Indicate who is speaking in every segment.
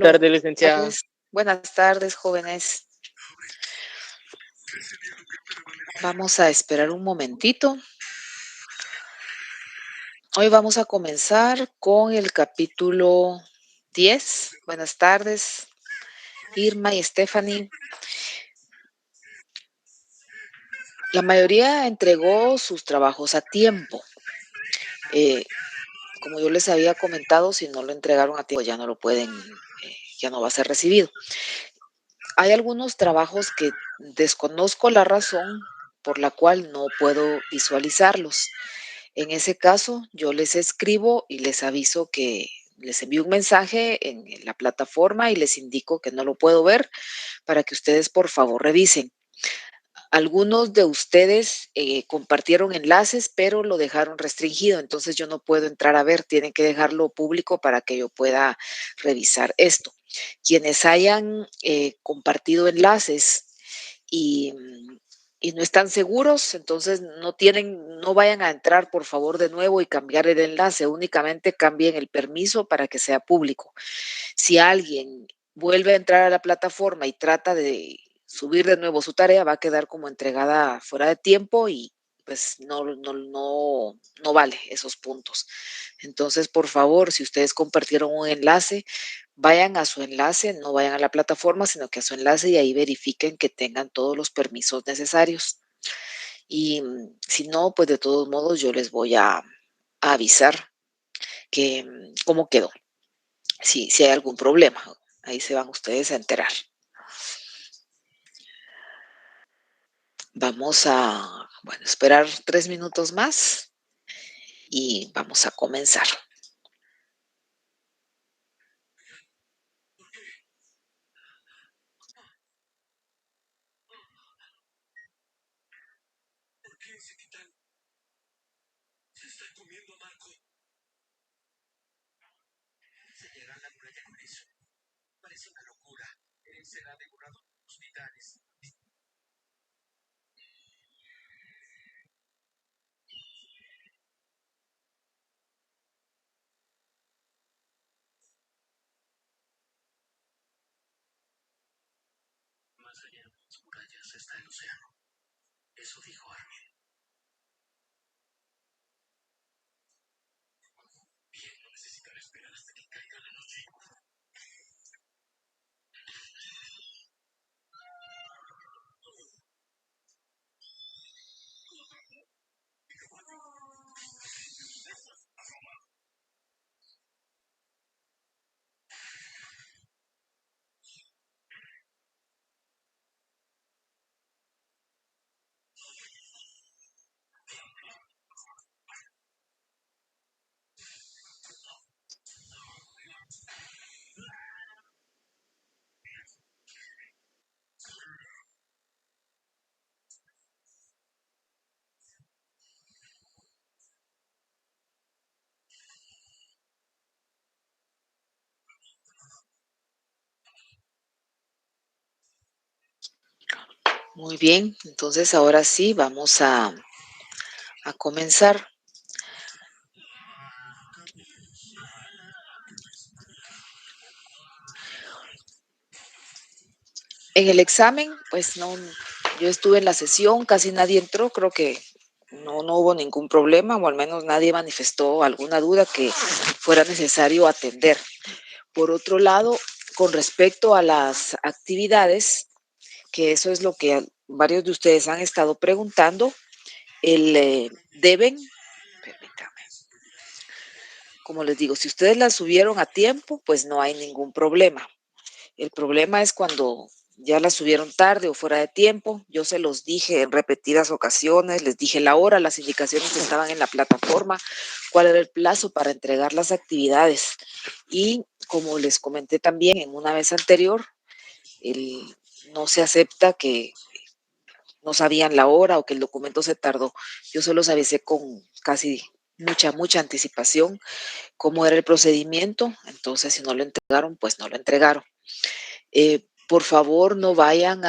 Speaker 1: Tardes, licenciada.
Speaker 2: Buenas tardes, jóvenes. Vamos a esperar un momentito. Hoy vamos a comenzar con el capítulo 10. Buenas tardes, Irma y Stephanie. La mayoría entregó sus trabajos a tiempo. Como yo les había comentado, si no lo entregaron a tiempo, ya no lo pueden, ya no va a ser recibido. Hay algunos trabajos que desconozco la razón por la cual no puedo visualizarlos. En ese caso, yo les escribo y les aviso que les envío un mensaje en la plataforma y les indico que no lo puedo ver para que ustedes por favor revisen. Algunos de ustedes compartieron enlaces, pero lo dejaron restringido, entonces yo no puedo entrar a ver, tienen que dejarlo público para que yo pueda revisar esto. Quienes hayan compartido enlaces y, y no están seguros, entonces no vayan a entrar por favor de nuevo y cambiar el enlace, únicamente cambien el permiso para que sea público. Si alguien vuelve a entrar a la plataforma y trata de subir de nuevo su tarea, va a quedar como entregada fuera de tiempo y pues no vale esos puntos. Entonces, por favor, si ustedes compartieron un enlace, vayan a su enlace, no vayan a la plataforma, sino que a su enlace y ahí verifiquen que tengan todos los permisos necesarios. Y si no, pues de todos modos yo les voy a avisar que cómo quedó, si hay algún problema. Ahí se van ustedes a enterar. Vamos a, esperar 3 minutos más y vamos a comenzar.
Speaker 3: Más allá de las murallas está el océano. Eso dijo Armin. Bien, no necesitaré esperar hasta que caiga la noche.
Speaker 2: Muy bien, entonces ahora sí vamos a comenzar. En el examen, pues no, yo estuve en la sesión, casi nadie entró, creo que no hubo ningún problema, o al menos nadie manifestó alguna duda que fuera necesario atender. Por otro lado, con respecto a las actividades, que eso es lo que varios de ustedes han estado preguntando, deben, permítame, como les digo, si ustedes las subieron a tiempo, pues no hay ningún problema. El problema es cuando ya las subieron tarde o fuera de tiempo. Yo se los dije en repetidas ocasiones, les dije la hora, las indicaciones estaban en la plataforma, cuál era el plazo para entregar las actividades. Y como les comenté también en una vez anterior, no se acepta que no sabían la hora o que el documento se tardó. Yo se los avisé con casi mucha anticipación cómo era el procedimiento. Entonces, si no lo entregaron, pues no lo entregaron. Por favor, no vayan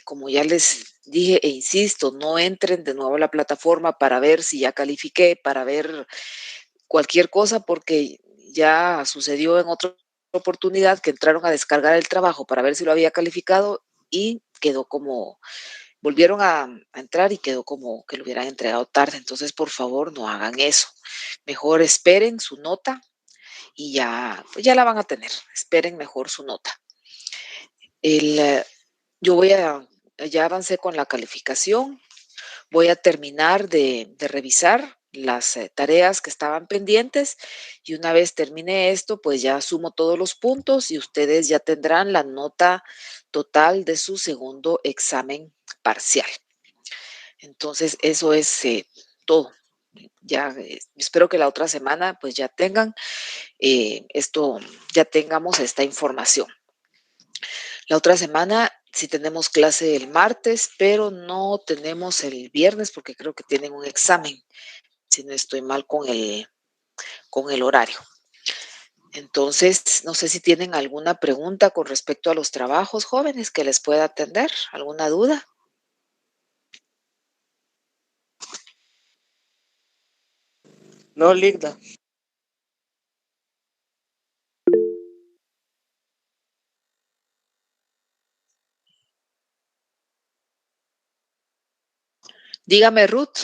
Speaker 2: como ya les dije e insisto, no entren de nuevo a la plataforma para ver si ya califiqué, para ver cualquier cosa, porque ya sucedió en otros oportunidad que entraron a descargar el trabajo para ver si lo había calificado y quedó como, volvieron a entrar y quedó como que lo hubieran entregado tarde. Entonces, por favor, no hagan eso. Mejor esperen su nota y ya, pues ya la van a tener. Esperen mejor su nota. Yo ya avancé con la calificación. Voy a terminar de revisar las tareas que estaban pendientes y una vez termine esto, pues ya sumo todos los puntos y ustedes ya tendrán la nota total de su segundo examen parcial. Entonces, eso es todo. Ya espero que la otra semana pues ya tengan ya tengamos esta información. La otra semana sí tenemos clase el martes, pero no tenemos el viernes porque creo que tienen un examen, si no estoy mal con el horario. Entonces, no sé si tienen alguna pregunta con respecto a los trabajos jóvenes que les pueda atender, alguna duda.
Speaker 1: No, Ligda.
Speaker 2: Dígame, Ruth.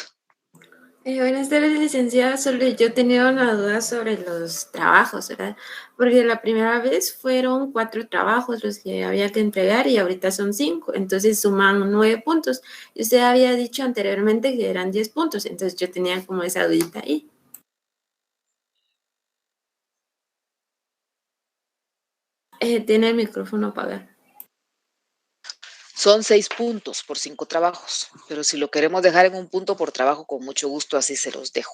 Speaker 4: Buenas tardes, licenciada. Solo yo tenía una duda sobre los trabajos, ¿verdad? Porque la primera vez fueron 4 trabajos los que había que entregar y ahorita son 5, entonces suman 9 puntos. Y usted había dicho anteriormente que eran 10 puntos, entonces yo tenía como esa dudita ahí. Tiene el micrófono apagado.
Speaker 2: Son 6 puntos por 5 trabajos, pero si lo queremos dejar en un punto por trabajo, con mucho gusto así se los dejo.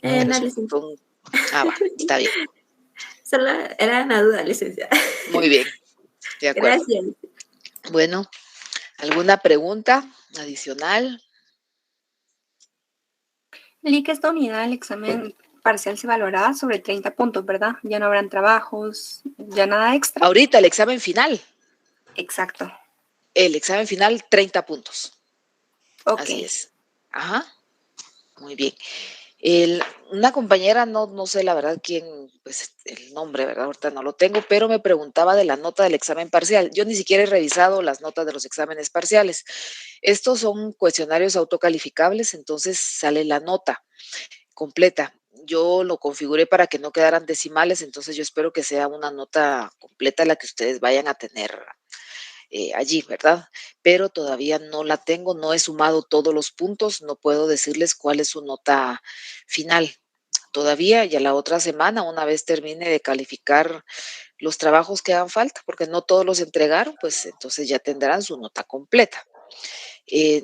Speaker 2: Pero
Speaker 4: No, licenciada.
Speaker 2: Va, está bien.
Speaker 4: Solo era una duda, licenciada.
Speaker 2: Muy bien, de acuerdo.
Speaker 4: Gracias.
Speaker 2: Bueno, ¿alguna pregunta adicional?
Speaker 5: Que esta unidad del examen parcial se valorará sobre 30 puntos, ¿verdad? Ya no habrán trabajos, ya nada extra.
Speaker 2: Ahorita el examen final.
Speaker 5: Exacto.
Speaker 2: El examen final, 30 puntos.
Speaker 5: Ok.
Speaker 2: Así es. Ajá. Muy bien. Una compañera, no sé la verdad quién, pues el nombre, ¿verdad? Ahorita no lo tengo, pero me preguntaba de la nota del examen parcial. Yo ni siquiera he revisado las notas de los exámenes parciales. Estos son cuestionarios autocalificables, entonces sale la nota completa. Yo lo configuré para que no quedaran decimales, entonces yo espero que sea una nota completa la que ustedes vayan a tener allí, ¿verdad? Pero todavía no la tengo, no he sumado todos los puntos, no puedo decirles cuál es su nota final. Todavía, ya la otra semana, una vez termine de calificar los trabajos que hagan falta, porque no todos los entregaron, pues entonces ya tendrán su nota completa.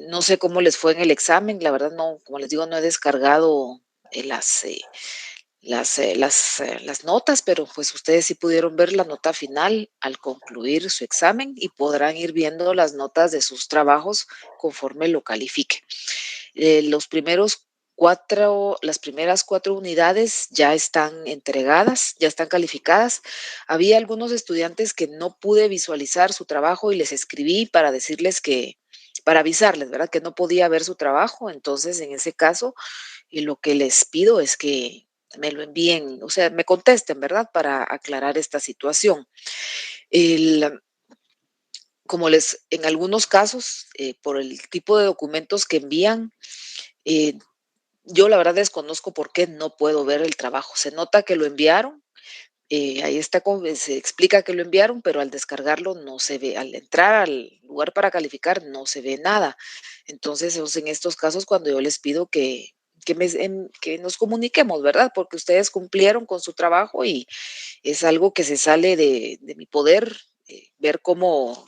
Speaker 2: No sé cómo les fue en el examen, la verdad no, como les digo, no he descargado las notas, pero pues ustedes sí pudieron ver la nota final al concluir su examen y podrán ir viendo las notas de sus trabajos conforme lo califique. Las primeras 4 unidades ya están entregadas, ya están calificadas. Había algunos estudiantes que no pude visualizar su trabajo y les escribí para decirles para avisarles, ¿verdad? Que no podía ver su trabajo. Entonces, en ese caso, lo que les pido es que me lo envíen, o sea, me contesten, ¿verdad? Para aclarar esta situación. En algunos casos, por el tipo de documentos que envían, yo la verdad desconozco por qué no puedo ver el trabajo. Se nota que lo enviaron, ahí está, se explica que lo enviaron, pero al descargarlo no se ve, al entrar al lugar para calificar no se ve nada. Entonces, es en estos casos cuando yo les pido que nos comuniquemos, ¿verdad? Porque ustedes cumplieron con su trabajo y es algo que se sale de mi poder, ver cómo,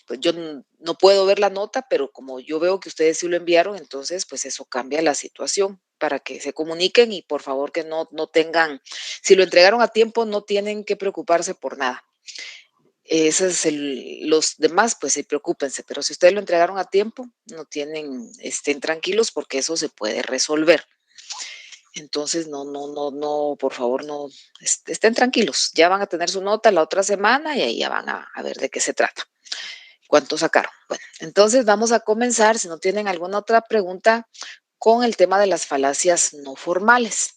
Speaker 2: pues yo no puedo ver la nota, pero como yo veo que ustedes sí lo enviaron, entonces pues eso cambia la situación para que se comuniquen y por favor que no tengan, si lo entregaron a tiempo, no tienen que preocuparse por nada. Los demás, pues sí, preocúpense, pero si ustedes lo entregaron a tiempo, estén tranquilos porque eso se puede resolver. Entonces, no, por favor, no, estén tranquilos. Ya van a tener su nota la otra semana y ahí ya van a ver de qué se trata. ¿Cuánto sacaron? Bueno, entonces vamos a comenzar, si no tienen alguna otra pregunta, con el tema de las falacias no formales.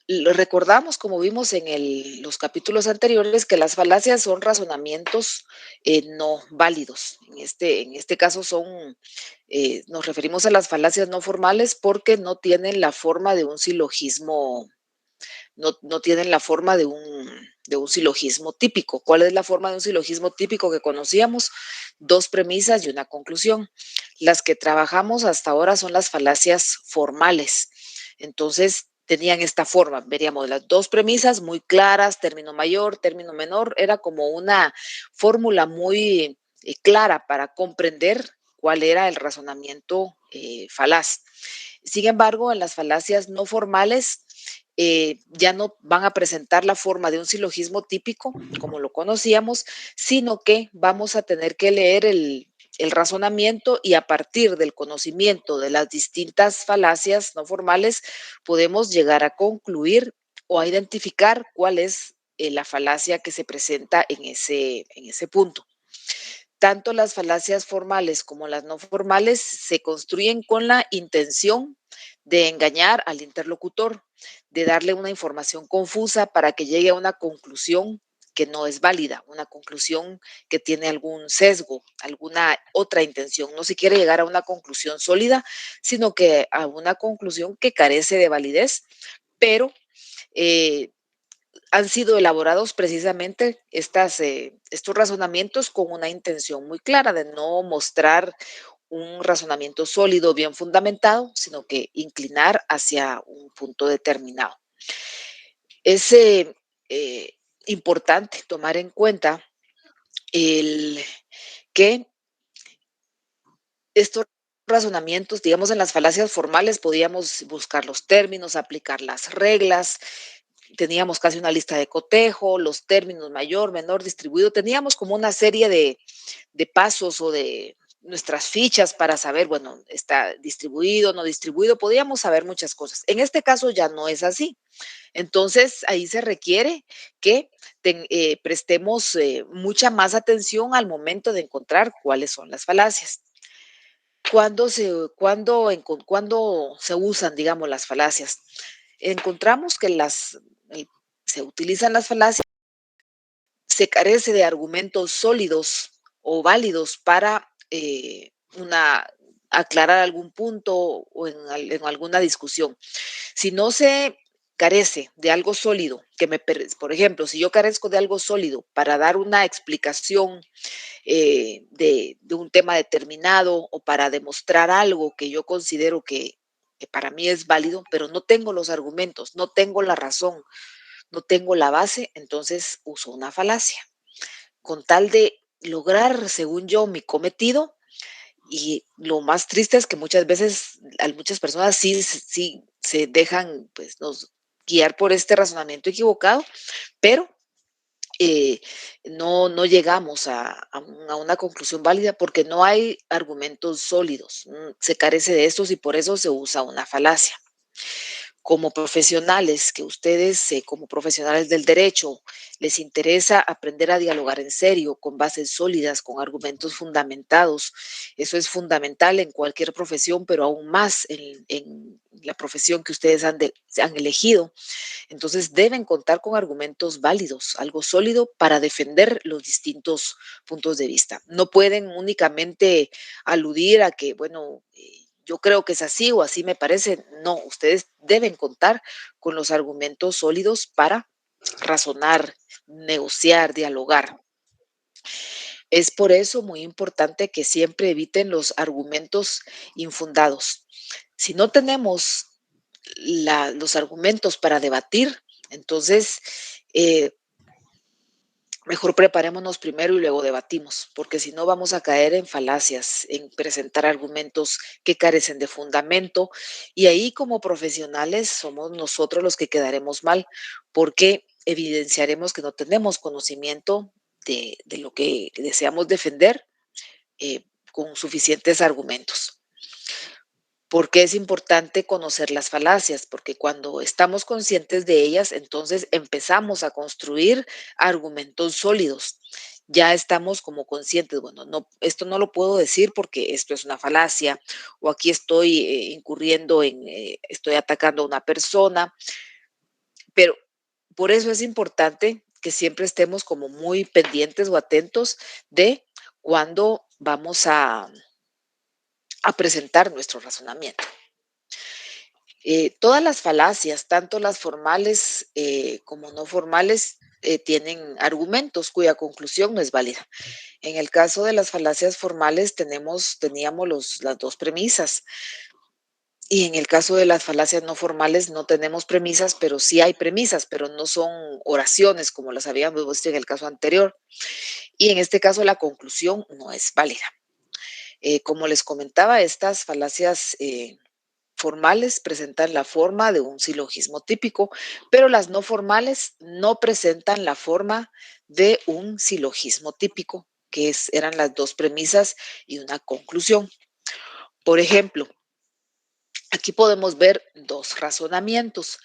Speaker 2: Recordamos, como vimos en los capítulos anteriores, que las falacias son razonamientos no válidos. En este caso nos referimos a las falacias no formales porque no tienen la forma de un silogismo, no tienen la forma de un silogismo típico. ¿Cuál es la forma de un silogismo típico que conocíamos? Dos premisas y una conclusión. Las que trabajamos hasta ahora son las falacias formales. Entonces, tenían esta forma, veríamos las dos premisas muy claras, término mayor, término menor, era como una fórmula muy clara para comprender cuál era el razonamiento falaz. Sin embargo, en las falacias no formales ya no van a presentar la forma de un silogismo típico, como lo conocíamos, sino que vamos a tener que leer el razonamiento y a partir del conocimiento de las distintas falacias no formales podemos llegar a concluir o a identificar cuál es la falacia que se presenta en ese punto. Tanto las falacias formales como las no formales se construyen con la intención de engañar al interlocutor, de darle una información confusa para que llegue a una conclusión que no es válida, una conclusión que tiene algún sesgo, alguna otra intención. No se quiere llegar a una conclusión sólida, sino que a una conclusión que carece de validez, pero han sido elaborados precisamente estos razonamientos con una intención muy clara de no mostrar un razonamiento sólido, bien fundamentado, sino que inclinar hacia un punto determinado. Es importante tomar en cuenta que estos razonamientos, digamos, en las falacias formales podíamos buscar los términos, aplicar las reglas, teníamos casi una lista de cotejo, los términos mayor, menor, distribuido, teníamos como una serie de pasos o de nuestras fichas para saber, bueno, está distribuido, no distribuido, podíamos saber muchas cosas. En este caso ya no es así. Entonces, ahí se requiere que prestemos mucha más atención al momento de encontrar cuáles son las falacias. ¿Cuándo se usan, digamos, las falacias? Encontramos que se utilizan las falacias, se carece de argumentos sólidos o válidos para aclarar algún punto o en alguna discusión. Si no se carece de algo sólido, por ejemplo, si yo carezco de algo sólido para dar una explicación de un tema determinado o para demostrar algo que yo considero que para mí es válido, pero no tengo los argumentos, no tengo la razón, no tengo la base, entonces uso una falacia. Con tal de lograr, según yo, mi cometido, y lo más triste es que muchas veces muchas personas sí se dejan pues, guiar por este razonamiento equivocado, pero no llegamos a una conclusión válida porque no hay argumentos sólidos. Se carece de estos y por eso se usa una falacia. Como profesionales, que ustedes como profesionales del derecho les interesa aprender a dialogar en serio, con bases sólidas, con argumentos fundamentados. Eso es fundamental en cualquier profesión, pero aún más en la profesión que ustedes han elegido. Entonces deben contar con argumentos válidos, algo sólido para defender los distintos puntos de vista. No pueden únicamente aludir a que, bueno, yo creo que es así o así me parece. No, ustedes deben contar con los argumentos sólidos para razonar, negociar, dialogar. Es por eso muy importante que siempre eviten los argumentos infundados. Si no tenemos los argumentos para debatir, entonces mejor preparémonos primero y luego debatimos, porque si no vamos a caer en falacias, en presentar argumentos que carecen de fundamento, y ahí como profesionales somos nosotros los que quedaremos mal, porque evidenciaremos que no tenemos conocimiento de lo que deseamos defender con suficientes argumentos. ¿Por qué es importante conocer las falacias? Porque cuando estamos conscientes de ellas, entonces empezamos a construir argumentos sólidos. Ya estamos como conscientes, bueno, no, esto no lo puedo decir porque esto es una falacia, o aquí estoy estoy atacando a una persona. Pero por eso es importante que siempre estemos como muy pendientes o atentos de cuándo vamos a presentar nuestro razonamiento. Todas las falacias, tanto las formales como no formales, tienen argumentos cuya conclusión no es válida. En el caso de las falacias formales teníamos las dos premisas. Y en el caso de las falacias no formales no tenemos premisas, pero sí hay premisas, pero no son oraciones como las habíamos visto en el caso anterior. Y en este caso la conclusión no es válida. Como les comentaba, estas falacias formales presentan la forma de un silogismo típico, pero las no formales no presentan la forma de un silogismo típico, que eran las dos premisas y una conclusión. Por ejemplo, aquí podemos ver dos razonamientos.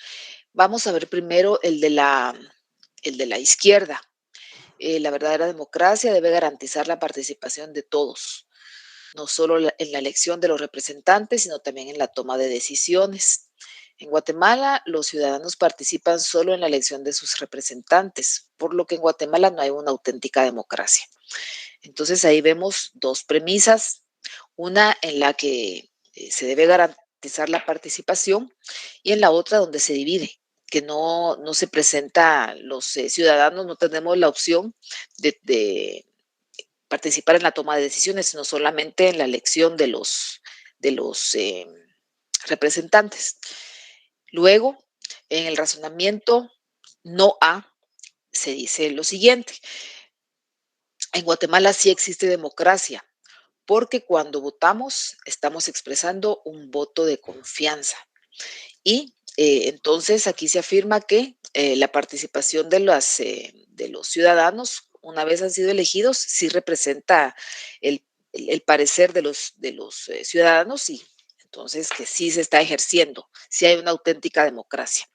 Speaker 2: Vamos a ver primero el de la izquierda. La verdadera democracia debe garantizar la participación de todos, no solo en la elección de los representantes, sino también en la toma de decisiones. En Guatemala, los ciudadanos participan solo en la elección de sus representantes, por lo que en Guatemala no hay una auténtica democracia. Entonces ahí vemos dos premisas, una en la que se debe garantizar la participación y en la otra donde se divide, que no se presenta, los ciudadanos no tenemos la opción de participar en la toma de decisiones, sino solamente en la elección de los representantes. Luego, en el razonamiento no A, se dice lo siguiente: en Guatemala sí existe democracia, porque cuando votamos estamos expresando un voto de confianza. Y entonces aquí se afirma que la participación de los ciudadanos, una vez han sido elegidos, sí representa el parecer de los ciudadanos, y entonces que sí se está ejerciendo, sí hay una auténtica democracia.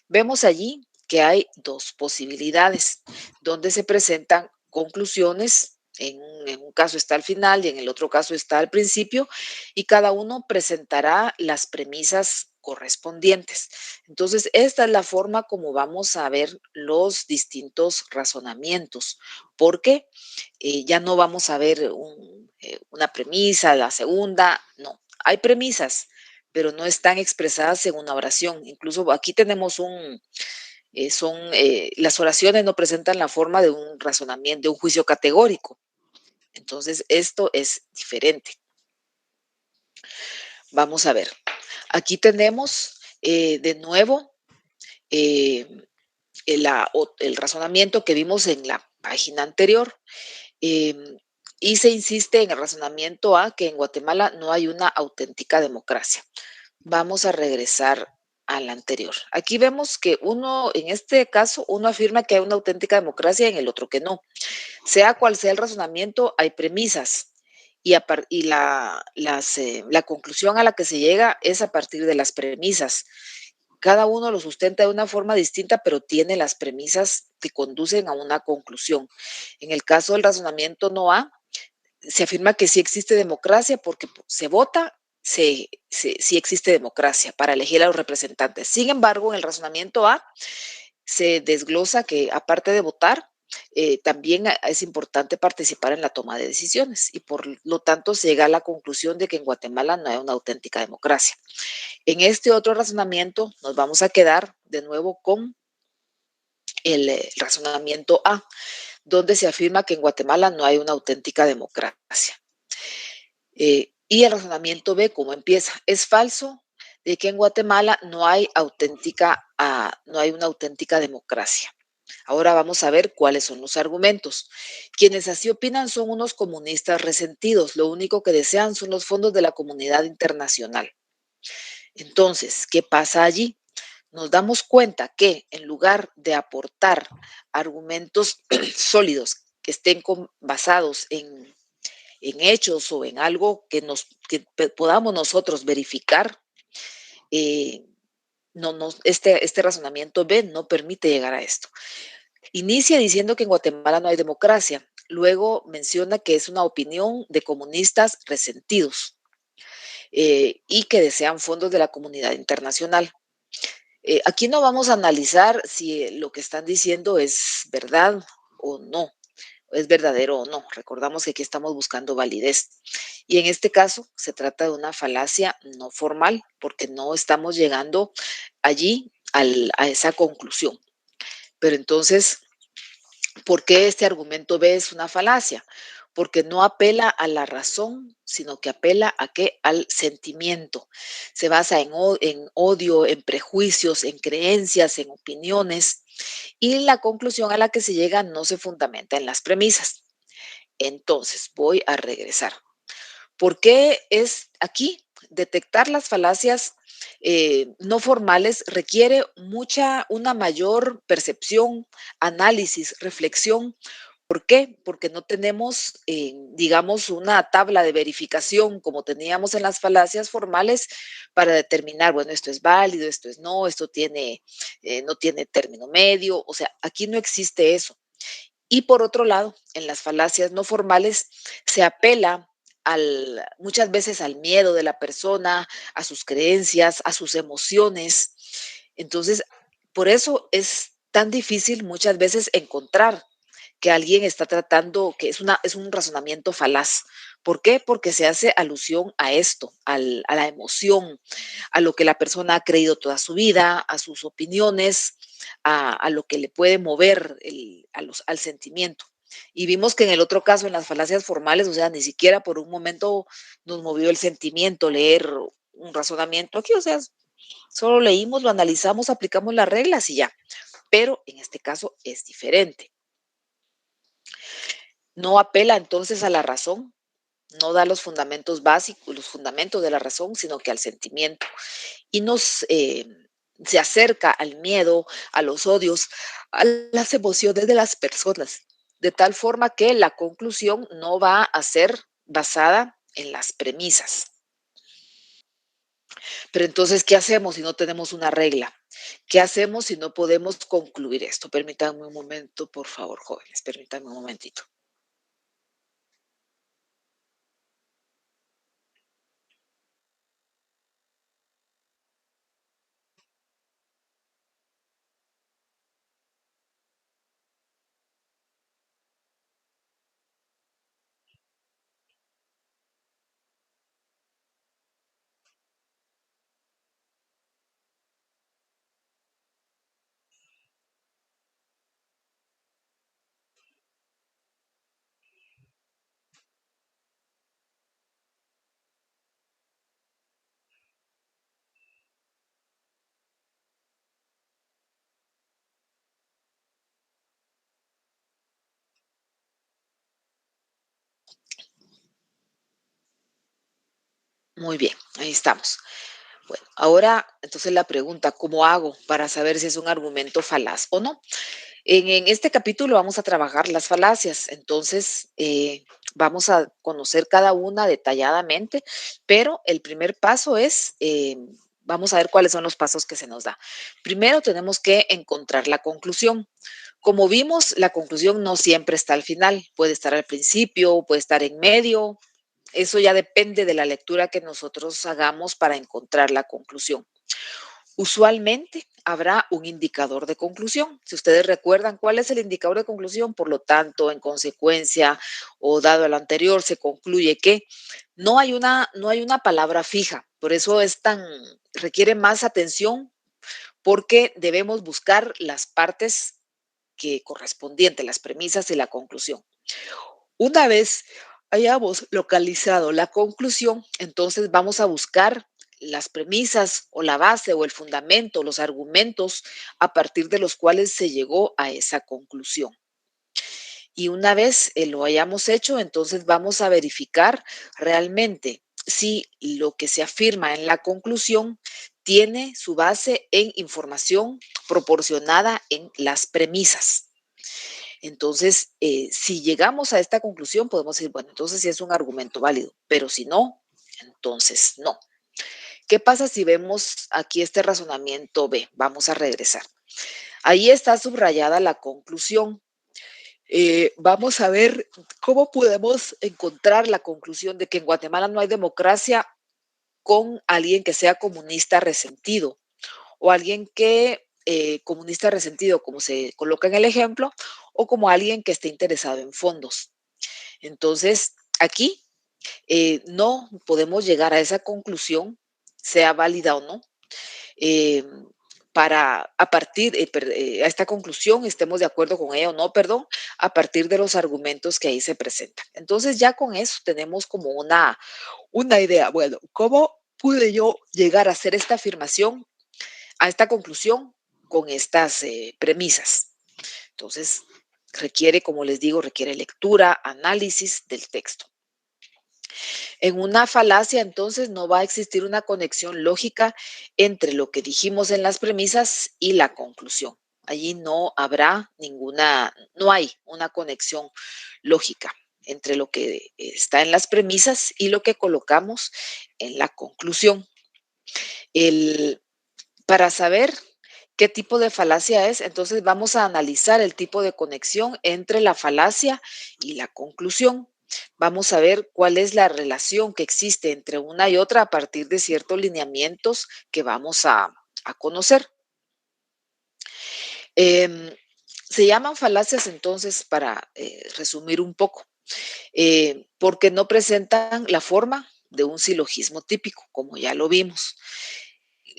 Speaker 2: Vemos allí que hay dos posibilidades donde se presentan conclusiones. En un caso está al final y en el otro caso está al principio, y cada uno presentará las premisas correspondientes. Entonces, esta es la forma como vamos a ver los distintos razonamientos, porque ya no vamos a ver una premisa, la segunda, no. Hay premisas, pero no están expresadas en una oración. Incluso aquí tenemos las oraciones no presentan la forma de un razonamiento, de un juicio categórico. Entonces, esto es diferente. Vamos a ver. Aquí tenemos de nuevo el razonamiento que vimos en la página anterior. Y se insiste en el razonamiento A, que en Guatemala no hay una auténtica democracia. Vamos a regresar al anterior. Aquí vemos que en este caso, uno afirma que hay una auténtica democracia y en el otro que no. Sea cual sea el razonamiento, hay premisas y la conclusión a la que se llega es a partir de las premisas. Cada uno lo sustenta de una forma distinta, pero tiene las premisas que conducen a una conclusión. En el caso del razonamiento no A, se afirma que sí existe democracia porque se vota, sí existe democracia para elegir a los representantes. Sin embargo, en el razonamiento A se desglosa que aparte de votar, también es importante participar en la toma de decisiones, y por lo tanto se llega a la conclusión de que en Guatemala no hay una auténtica democracia. En este otro razonamiento nos vamos a quedar de nuevo con el razonamiento A, donde se afirma que en Guatemala no hay una auténtica democracia. Y el razonamiento B, ¿cómo empieza? Es falso de que en Guatemala no hay una auténtica democracia. Ahora vamos a ver cuáles son los argumentos. Quienes así opinan son unos comunistas resentidos. Lo único que desean son los fondos de la comunidad internacional. Entonces, ¿qué pasa allí? Nos damos cuenta que en lugar de aportar argumentos sólidos que estén basados en hechos o en algo que podamos nosotros verificar, este razonamiento B no permite llegar a esto. Inicia diciendo que en Guatemala no hay democracia. Luego menciona que es una opinión de comunistas resentidos y que desean fondos de la comunidad internacional. Aquí no vamos a analizar si lo que están diciendo es verdad o no, es verdadero o no. Recordamos que aquí estamos buscando validez. Y en este caso se trata de una falacia no formal, porque no estamos llegando allí a esa conclusión. Pero entonces, ¿por qué este argumento B es una falacia? Porque no apela a la razón, sino que apela a qué? Al sentimiento. Se basa en odio, en prejuicios, en creencias, en opiniones, y la conclusión a la que se llega no se fundamenta en las premisas. Entonces, voy a regresar. ¿Por qué es aquí? Detectar las falacias no formales requiere una mayor percepción, análisis, reflexión. ¿Por qué? Porque no tenemos, digamos, una tabla de verificación como teníamos en las falacias formales para determinar, bueno, esto es válido, esto es no, esto no tiene término medio. O sea, aquí no existe eso. Y por otro lado, en las falacias no formales se apela muchas veces al miedo de la persona, a sus creencias, a sus emociones. Entonces, por eso es tan difícil muchas veces encontrar que alguien está tratando, que es un razonamiento falaz. ¿Por qué? Porque se hace alusión a esto, a la emoción, a lo que la persona ha creído toda su vida, a sus opiniones, a lo que le puede mover al sentimiento. Y vimos que en el otro caso, en las falacias formales, o sea, ni siquiera por un momento nos movió el sentimiento leer un razonamiento aquí, o sea, solo leímos, lo analizamos, aplicamos las reglas y ya. Pero en este caso es diferente. No apela entonces a la razón, no da los fundamentos básicos, los fundamentos de la razón, sino que al sentimiento. Y se acerca al miedo, a los odios, a las emociones de las personas, de tal forma que la conclusión no va a ser basada en las premisas. Pero entonces, ¿qué hacemos si no tenemos una regla? ¿Qué hacemos si no podemos concluir esto? Permítanme un momento, por favor, jóvenes, permítanme un momentito. Muy bien, ahí estamos. Bueno, ahora entonces la pregunta, ¿cómo hago para saber si es un argumento falaz o no? En este capítulo vamos a trabajar las falacias, entonces vamos a conocer cada una detalladamente, pero el primer paso es, vamos a ver cuáles son los pasos que se nos da. Primero tenemos que encontrar la conclusión. Como vimos, la conclusión no siempre está al final, puede estar al principio, puede estar en medio. Eso ya depende de la lectura que nosotros hagamos para encontrar la conclusión. Usualmente habrá un indicador de conclusión. Si ustedes recuerdan cuál es el indicador de conclusión, por lo tanto, en consecuencia o dado a lo anterior, se concluye que no hay una palabra fija. Por eso requiere más atención porque debemos buscar las partes correspondientes, las premisas y la conclusión. Una vez hayamos localizado la conclusión, entonces vamos a buscar las premisas o la base o el fundamento, los argumentos a partir de los cuales se llegó a esa conclusión. Y una vez lo hayamos hecho, entonces vamos a verificar realmente si lo que se afirma en la conclusión tiene su base en información proporcionada en las premisas. Entonces, si llegamos a esta conclusión, podemos decir, bueno, entonces sí es un argumento válido, pero si no, entonces no. ¿Qué pasa si vemos aquí este razonamiento B? Vamos a regresar. Ahí está subrayada la conclusión. Vamos a ver cómo podemos encontrar la conclusión de que en Guatemala no hay democracia con alguien que sea comunista resentido o alguien que comunista resentido, como se coloca en el ejemplo, o como alguien que esté interesado en fondos. Entonces, aquí no podemos llegar a esa conclusión, sea válida o no, para a partir a esta conclusión estemos de acuerdo con ella o no, perdón, a partir de los argumentos que ahí se presentan. Entonces ya con eso tenemos como una idea, bueno, ¿cómo pude yo llegar a hacer esta afirmación, a esta conclusión con estas premisas? Entonces requiere, como les digo, requiere lectura, análisis del texto. En una falacia, entonces, no va a existir una conexión lógica entre lo que dijimos en las premisas y la conclusión. Allí no habrá no hay una conexión lógica entre lo que está en las premisas y lo que colocamos en la conclusión. Para saber qué tipo de falacia es, entonces vamos a analizar el tipo de conexión entre la falacia y la conclusión. Vamos a ver cuál es la relación que existe entre una y otra a partir de ciertos lineamientos que vamos a conocer. Se llaman falacias entonces, para resumir un poco, porque no presentan la forma de un silogismo típico, como ya lo vimos.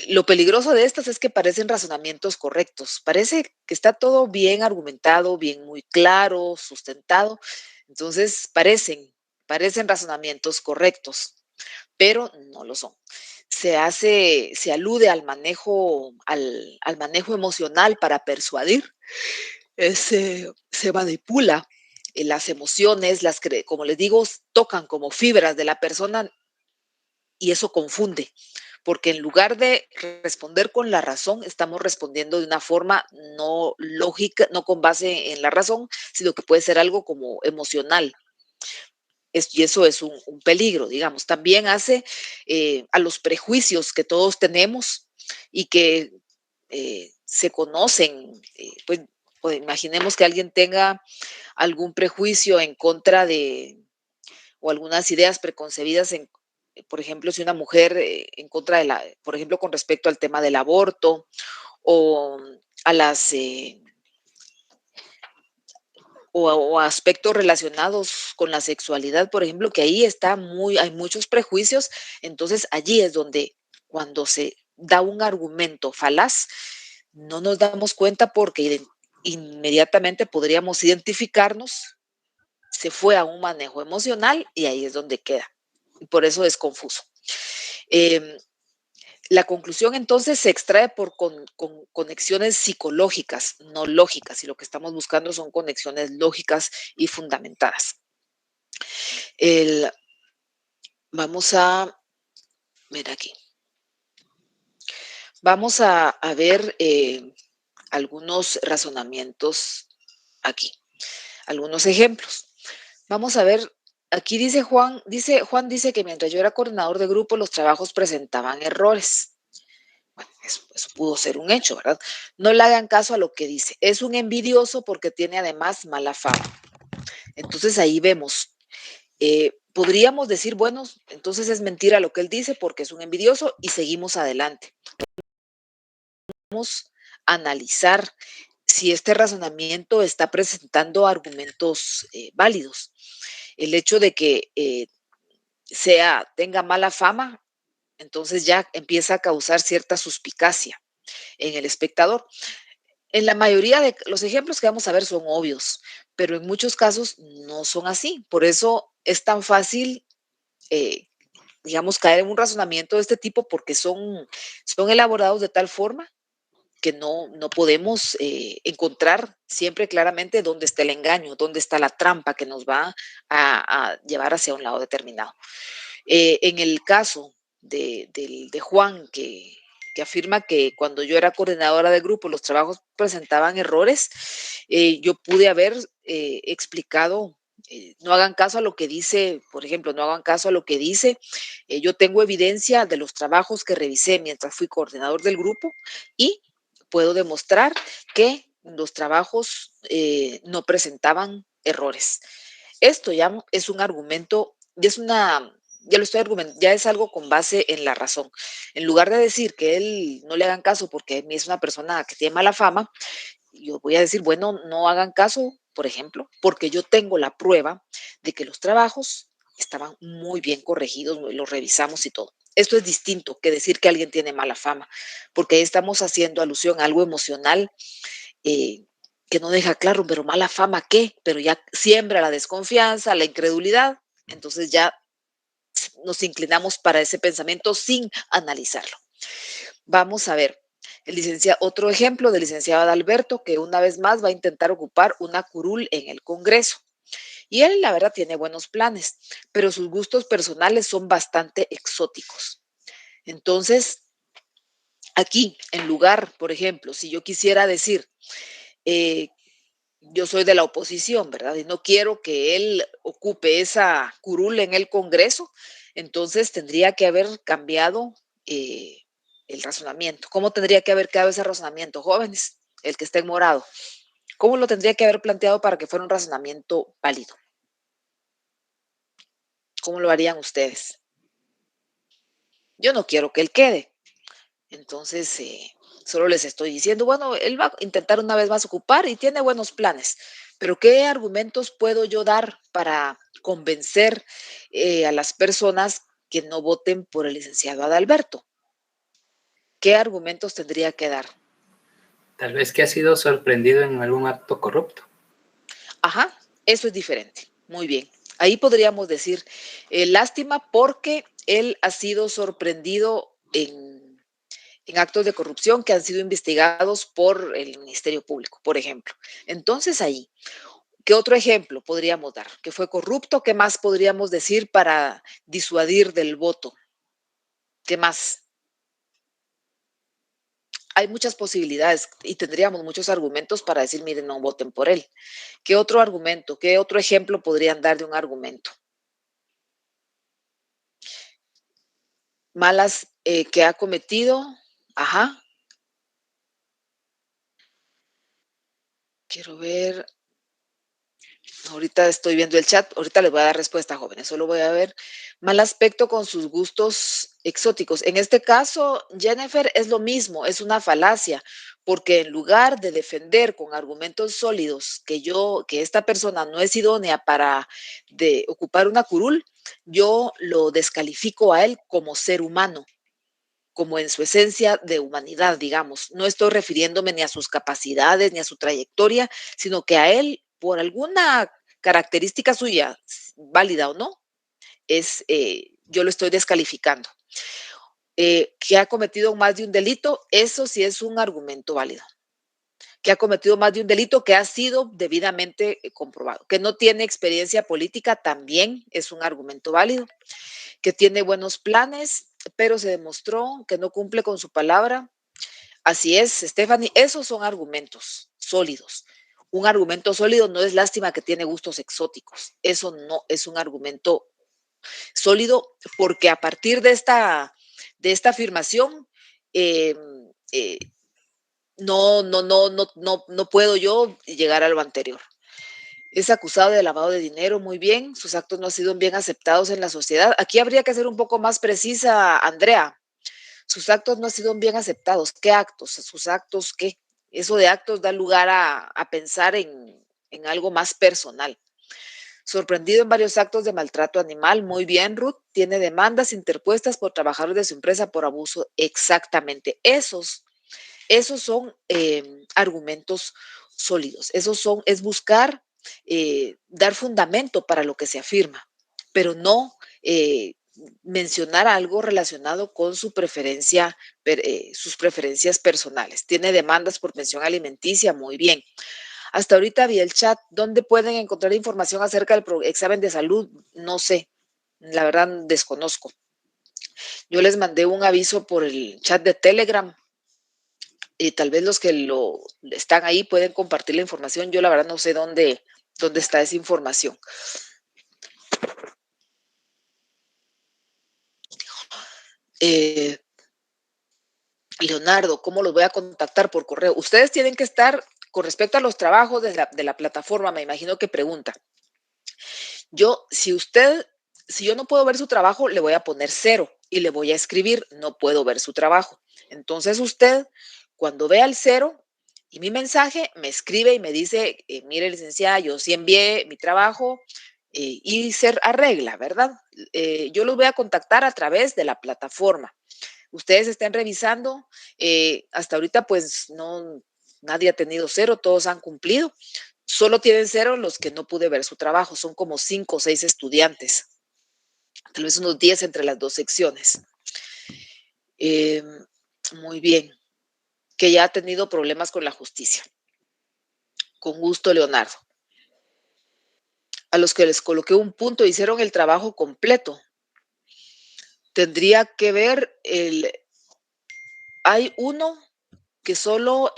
Speaker 2: Lo peligroso de estas es que parecen razonamientos correctos. Parece que está todo bien argumentado, bien muy claro, sustentado. Entonces parecen razonamientos correctos, pero no lo son. Se alude al manejo emocional para persuadir. Se manipula las emociones, como les digo, tocan como fibras de la persona y eso confunde, porque en lugar de responder con la razón, estamos respondiendo de una forma no lógica, no con base en la razón, sino que puede ser algo como emocional. Y eso es un peligro, digamos. También hace a los prejuicios que todos tenemos y que se conocen, pues imaginemos que alguien tenga algún prejuicio en contra de, o algunas ideas preconcebidas por ejemplo, si una mujer en contra de por ejemplo, con respecto al tema del aborto o a las o aspectos relacionados con la sexualidad, por ejemplo, que ahí hay muchos prejuicios. Entonces allí es donde, cuando se da un argumento falaz, no nos damos cuenta porque inmediatamente podríamos identificarnos, se fue a un manejo emocional y ahí es donde queda. Y por eso es confuso. La conclusión entonces se extrae por conexiones psicológicas, no lógicas, y lo que estamos buscando son conexiones lógicas y fundamentadas. Vamos a ver aquí. Vamos a ver algunos razonamientos aquí, algunos ejemplos. Vamos a ver, aquí dice Juan dice que mientras yo era coordinador de grupo, los trabajos presentaban errores. Bueno, eso pudo ser un hecho, ¿verdad? No le hagan caso a lo que dice. Es un envidioso porque tiene además mala fama. Entonces ahí vemos, podríamos decir, bueno, entonces es mentira lo que él dice porque es un envidioso y seguimos adelante. Vamos a analizar si este razonamiento está presentando argumentos válidos. El hecho de que tenga mala fama, entonces ya empieza a causar cierta suspicacia en el espectador. En la mayoría de los ejemplos que vamos a ver son obvios, pero en muchos casos no son así. Por eso es tan fácil, digamos, caer en un razonamiento de este tipo, porque son elaborados de tal forma que no podemos encontrar siempre claramente dónde está el engaño, dónde está la trampa que nos va a llevar hacia un lado determinado. En el caso de Juan, que afirma que cuando yo era coordinadora de grupo los trabajos presentaban errores, yo pude haber explicado, no hagan caso a lo que dice, por ejemplo, no hagan caso a lo que dice, yo tengo evidencia de los trabajos que revisé mientras fui coordinador del grupo y puedo demostrar que los trabajos no presentaban errores. Esto ya es un argumento y es una ya lo estoy argumentando, ya es algo con base en la razón. En lugar de decir que él no le hagan caso porque es una persona que tiene mala fama, yo voy a decir, bueno, no hagan caso, por ejemplo, porque yo tengo la prueba de que los trabajos estaban muy bien corregidos, los revisamos y todo. Esto es distinto que decir que alguien tiene mala fama, porque ahí estamos haciendo alusión a algo emocional eh, que no deja claro, pero mala fama, ¿qué? Pero ya siembra la desconfianza, la incredulidad, entonces ya nos inclinamos para ese pensamiento sin analizarlo. Vamos a ver, otro ejemplo del licenciado Adalberto, que una vez más va a intentar ocupar una curul en el Congreso. Y él, la verdad, tiene buenos planes, pero sus gustos personales son bastante exóticos. Entonces, aquí, en lugar, por ejemplo, si yo quisiera decir, yo soy de la oposición, ¿verdad? Y no quiero que él ocupe esa curul en el Congreso, entonces tendría que haber cambiado el razonamiento. ¿Cómo tendría que haber quedado ese razonamiento, jóvenes? El que está en morado. ¿Cómo lo tendría que haber planteado para que fuera un razonamiento válido? ¿Cómo lo harían ustedes? Yo no quiero que él quede. Entonces, solo les estoy diciendo, bueno, él va a intentar una vez más ocupar y tiene buenos planes, pero ¿qué argumentos puedo yo dar para convencer a las personas que no voten por el licenciado Adalberto? ¿Qué argumentos tendría que dar?
Speaker 6: Tal vez que ha sido sorprendido en algún acto corrupto.
Speaker 2: Ajá, eso es diferente. Muy bien. Ahí podríamos decir, lástima porque él ha sido sorprendido en actos de corrupción que han sido investigados por el Ministerio Público, por ejemplo. Entonces ahí, ¿qué otro ejemplo podríamos dar? ¿Que fue corrupto? ¿Qué más podríamos decir para disuadir del voto? ¿Qué más? Hay muchas posibilidades y tendríamos muchos argumentos para decir, miren, no voten por él. ¿Qué otro argumento, qué otro ejemplo podrían dar de un argumento? Malas que ha cometido, ajá. Quiero ver, ahorita estoy viendo el chat, ahorita les voy a dar respuesta, jóvenes, solo voy a ver mal aspecto con sus gustos exóticos. En este caso, Jennifer, es lo mismo, es una falacia, porque en lugar de defender con argumentos sólidos que esta persona no es idónea para ocupar una curul, yo lo descalifico a él como ser humano, como en su esencia de humanidad, digamos. No estoy refiriéndome ni a sus capacidades ni a su trayectoria, sino que a él, por alguna característica suya, válida o no, yo lo estoy descalificando. Que ha cometido más de un delito, eso sí es un argumento válido. Que ha cometido más de un delito que ha sido debidamente comprobado. Que no tiene experiencia política también es un argumento válido. Que tiene buenos planes, pero se demostró que no cumple con su palabra. Así es, Stephanie, esos son argumentos sólidos. Un argumento sólido no es lástima que tiene gustos exóticos. Eso no es un argumento sólido porque a partir de esta afirmación no puedo yo llegar a lo anterior. Es acusado de lavado de dinero, muy bien, sus actos no han sido bien aceptados en la sociedad. Aquí habría que ser un poco más precisa, Andrea. Sus actos no han sido bien aceptados. ¿Qué actos? ¿Sus actos qué? Eso de actos da lugar a pensar en algo más personal. Sorprendido en varios actos de maltrato animal. Muy bien, Ruth. Tiene demandas interpuestas por trabajadores de su empresa por abuso. Exactamente. Esos son argumentos sólidos. Es buscar dar fundamento para lo que se afirma, pero no mencionar algo relacionado con sus preferencias personales. Tiene demandas por pensión alimenticia, muy bien. Hasta ahorita vi el chat. ¿Dónde pueden encontrar información acerca del examen de salud? No sé, la verdad desconozco. Yo les mandé un aviso por el chat de Telegram. Y tal vez los que están ahí pueden compartir la información. Yo la verdad no sé dónde está esa información. Leonardo, ¿cómo los voy a contactar por correo? Ustedes tienen que estar, con respecto a los trabajos de la plataforma, me imagino que pregunta. Si usted si yo no puedo ver su trabajo, le voy a poner 0 y le voy a escribir, no puedo ver su trabajo. Entonces usted, cuando vea el 0 y mi mensaje, me escribe y me dice, mire, licenciada, yo sí envié mi trabajo y se arregla, ¿verdad? Yo los voy a contactar a través de la plataforma. Ustedes están revisando, hasta ahorita pues no, nadie ha tenido 0, todos han cumplido. Solo tienen 0 los que no pude ver su trabajo, son como 5 o 6 estudiantes, tal vez unos 10 entre las dos secciones. Muy bien, que ya ha tenido problemas con la justicia. Con gusto, Leonardo. A los que les coloqué un punto hicieron el trabajo completo. Tendría que ver hay uno que solo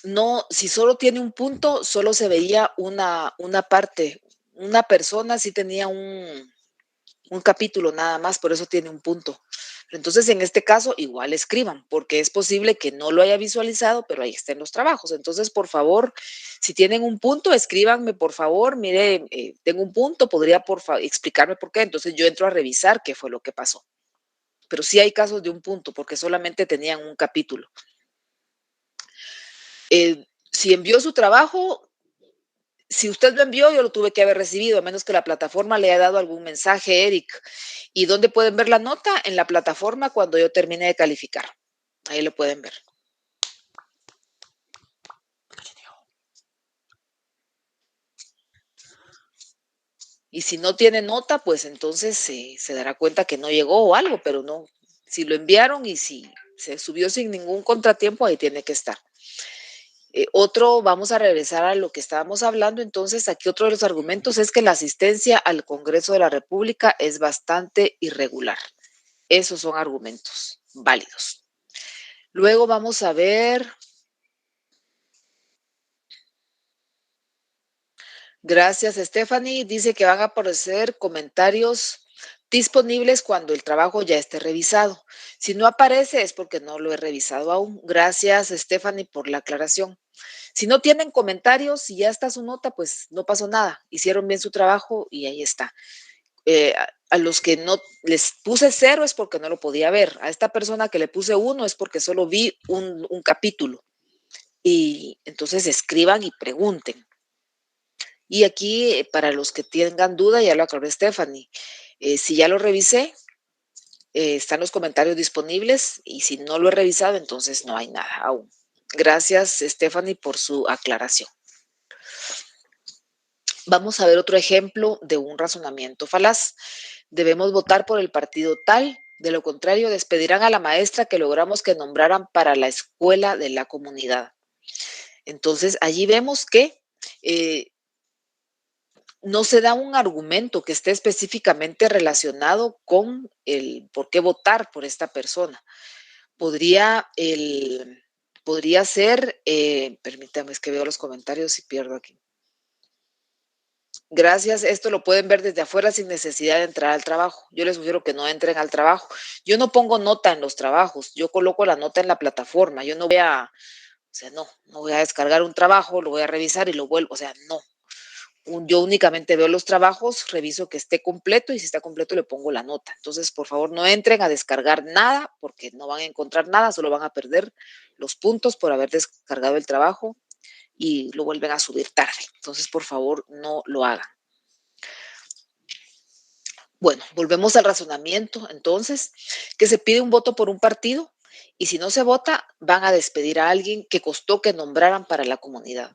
Speaker 2: no, si solo tiene un punto, solo se veía una parte. Una persona sí tenía un capítulo nada más, por eso tiene un punto. Entonces, en este caso, igual escriban, porque es posible que no lo haya visualizado, pero ahí estén los trabajos. Entonces, por favor, si tienen un punto, escríbanme, por favor, mire, tengo un punto, podría explicarme por qué. Entonces, yo entro a revisar qué fue lo que pasó. Pero sí hay casos de un punto, porque solamente tenían un capítulo. Si envió su trabajo, si usted lo envió, yo lo tuve que haber recibido, a menos que la plataforma le haya dado algún mensaje, Eric. ¿Y dónde pueden ver la nota? En la plataforma cuando yo termine de calificar. Ahí lo pueden ver. Y si no tiene nota, pues entonces se dará cuenta que no llegó o algo, pero no. Si lo enviaron y si se subió sin ningún contratiempo, ahí tiene que estar. Vamos a regresar a lo que estábamos hablando. Entonces, aquí otro de los argumentos es que la asistencia al Congreso de la República es bastante irregular. Esos son argumentos válidos. Luego vamos a ver. Gracias, Stephanie. Dice que van a aparecer comentarios disponibles cuando el trabajo ya esté revisado. Si no aparece es porque no lo he revisado aún. Gracias, Stephanie, por la aclaración. Si no tienen comentarios y ya está su nota, pues no pasó nada. Hicieron bien su trabajo y ahí está. A los que no les puse 0 es porque no lo podía ver. A esta persona que le puse 1 es porque solo vi un capítulo. Y entonces escriban y pregunten. Y aquí, para los que tengan duda, ya lo aclaró Stephanie. Si ya lo revisé, están los comentarios disponibles y si no lo he revisado, entonces no hay nada aún. Gracias, Stephanie, por su aclaración. Vamos a ver otro ejemplo de un razonamiento falaz. Debemos votar por el partido tal, de lo contrario despedirán a la maestra que logramos que nombraran para la escuela de la comunidad. Entonces, allí vemos que no se da un argumento que esté específicamente relacionado con el por qué votar por esta persona. Podría ser, permítame, es que veo los comentarios y pierdo aquí. Gracias, esto lo pueden ver desde afuera sin necesidad de entrar al trabajo. Yo les sugiero que no entren al trabajo. Yo no pongo nota en los trabajos, yo coloco la nota en la plataforma. Yo no voy a, no voy a descargar un trabajo, lo voy a revisar y lo vuelvo, no. Yo únicamente veo los trabajos, reviso que esté completo y si está completo le pongo la nota. Entonces, por favor, no entren a descargar nada porque no van a encontrar nada, solo van a perder los puntos por haber descargado el trabajo y lo vuelven a subir tarde. Entonces, por favor, no lo hagan. Bueno, volvemos al razonamiento. Entonces, que se pide un voto por un partido y si no se vota, van a despedir a alguien que costó que nombraran para la comunidad.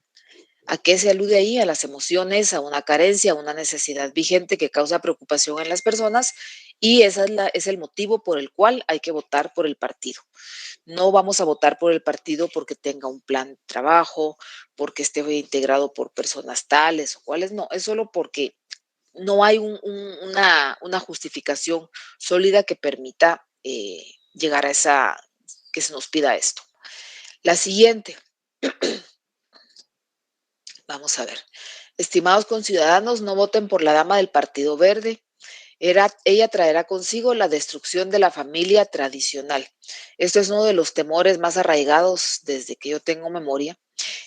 Speaker 2: ¿A qué se alude ahí? A las emociones, a una carencia, a una necesidad vigente que causa preocupación en las personas y ese es el motivo por el cual hay que votar por el partido. No vamos a votar por el partido porque tenga un plan de trabajo, porque esté integrado por personas tales o cuales, no, es solo porque no hay una justificación sólida que permita llegar a que se nos pida esto. La siguiente. Vamos a ver. Estimados conciudadanos, no voten por la dama del Partido Verde. Ella traerá consigo la destrucción de la familia tradicional. Esto es uno de los temores más arraigados desde que yo tengo memoria.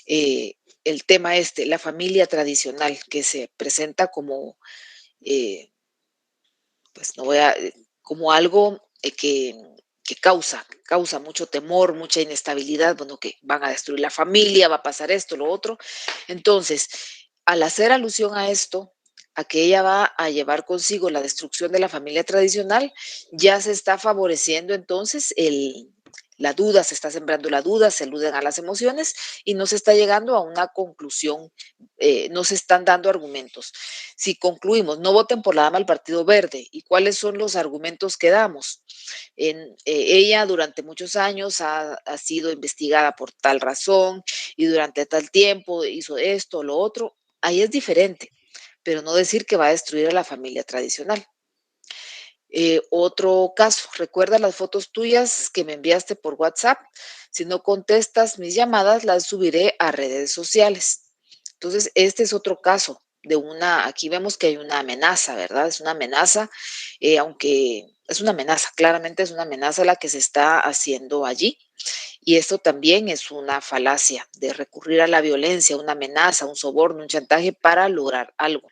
Speaker 2: El tema la familia tradicional, que se presenta como pues no voy a, como algo que causa mucho temor, mucha inestabilidad, bueno, que van a destruir la familia, va a pasar esto, lo otro. Entonces, al hacer alusión a esto, a que ella va a llevar consigo la destrucción de la familia tradicional, ya se está favoreciendo entonces la duda, se está sembrando la duda, se aluden a las emociones y no se está llegando a una conclusión, no se están dando argumentos. Si concluimos, no voten por la dama del Partido Verde, ¿y cuáles son los argumentos que damos? Ella durante muchos años ha sido investigada por tal razón y durante tal tiempo hizo esto, lo otro, ahí es diferente, pero no decir que va a destruir a la familia tradicional. Otro caso, recuerda las fotos tuyas que me enviaste por WhatsApp. Si no contestas mis llamadas, las subiré a redes sociales. Entonces, este es otro caso de aquí vemos que hay una amenaza, ¿verdad? Es una amenaza, aunque es una amenaza, claramente es una amenaza la que se está haciendo allí. Y esto también es una falacia de recurrir a la violencia, una amenaza, un soborno, un chantaje para lograr algo.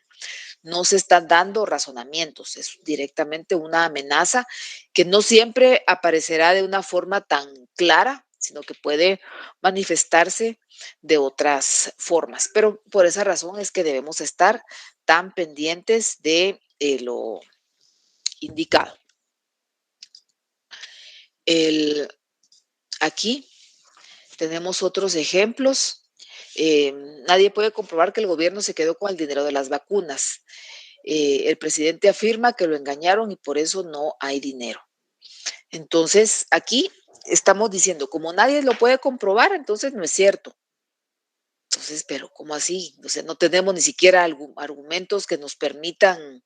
Speaker 2: No se están dando razonamientos, es directamente una amenaza que no siempre aparecerá de una forma tan clara, sino que puede manifestarse de otras formas. Pero por esa razón es que debemos estar tan pendientes de lo indicado. Aquí tenemos otros ejemplos. Nadie puede comprobar que el gobierno se quedó con el dinero de las vacunas. El presidente afirma que lo engañaron y por eso no hay dinero. Entonces, aquí estamos diciendo, como nadie lo puede comprobar, entonces no es cierto. Entonces, pero ¿cómo así? O sea, no tenemos ni siquiera argumentos que nos permitan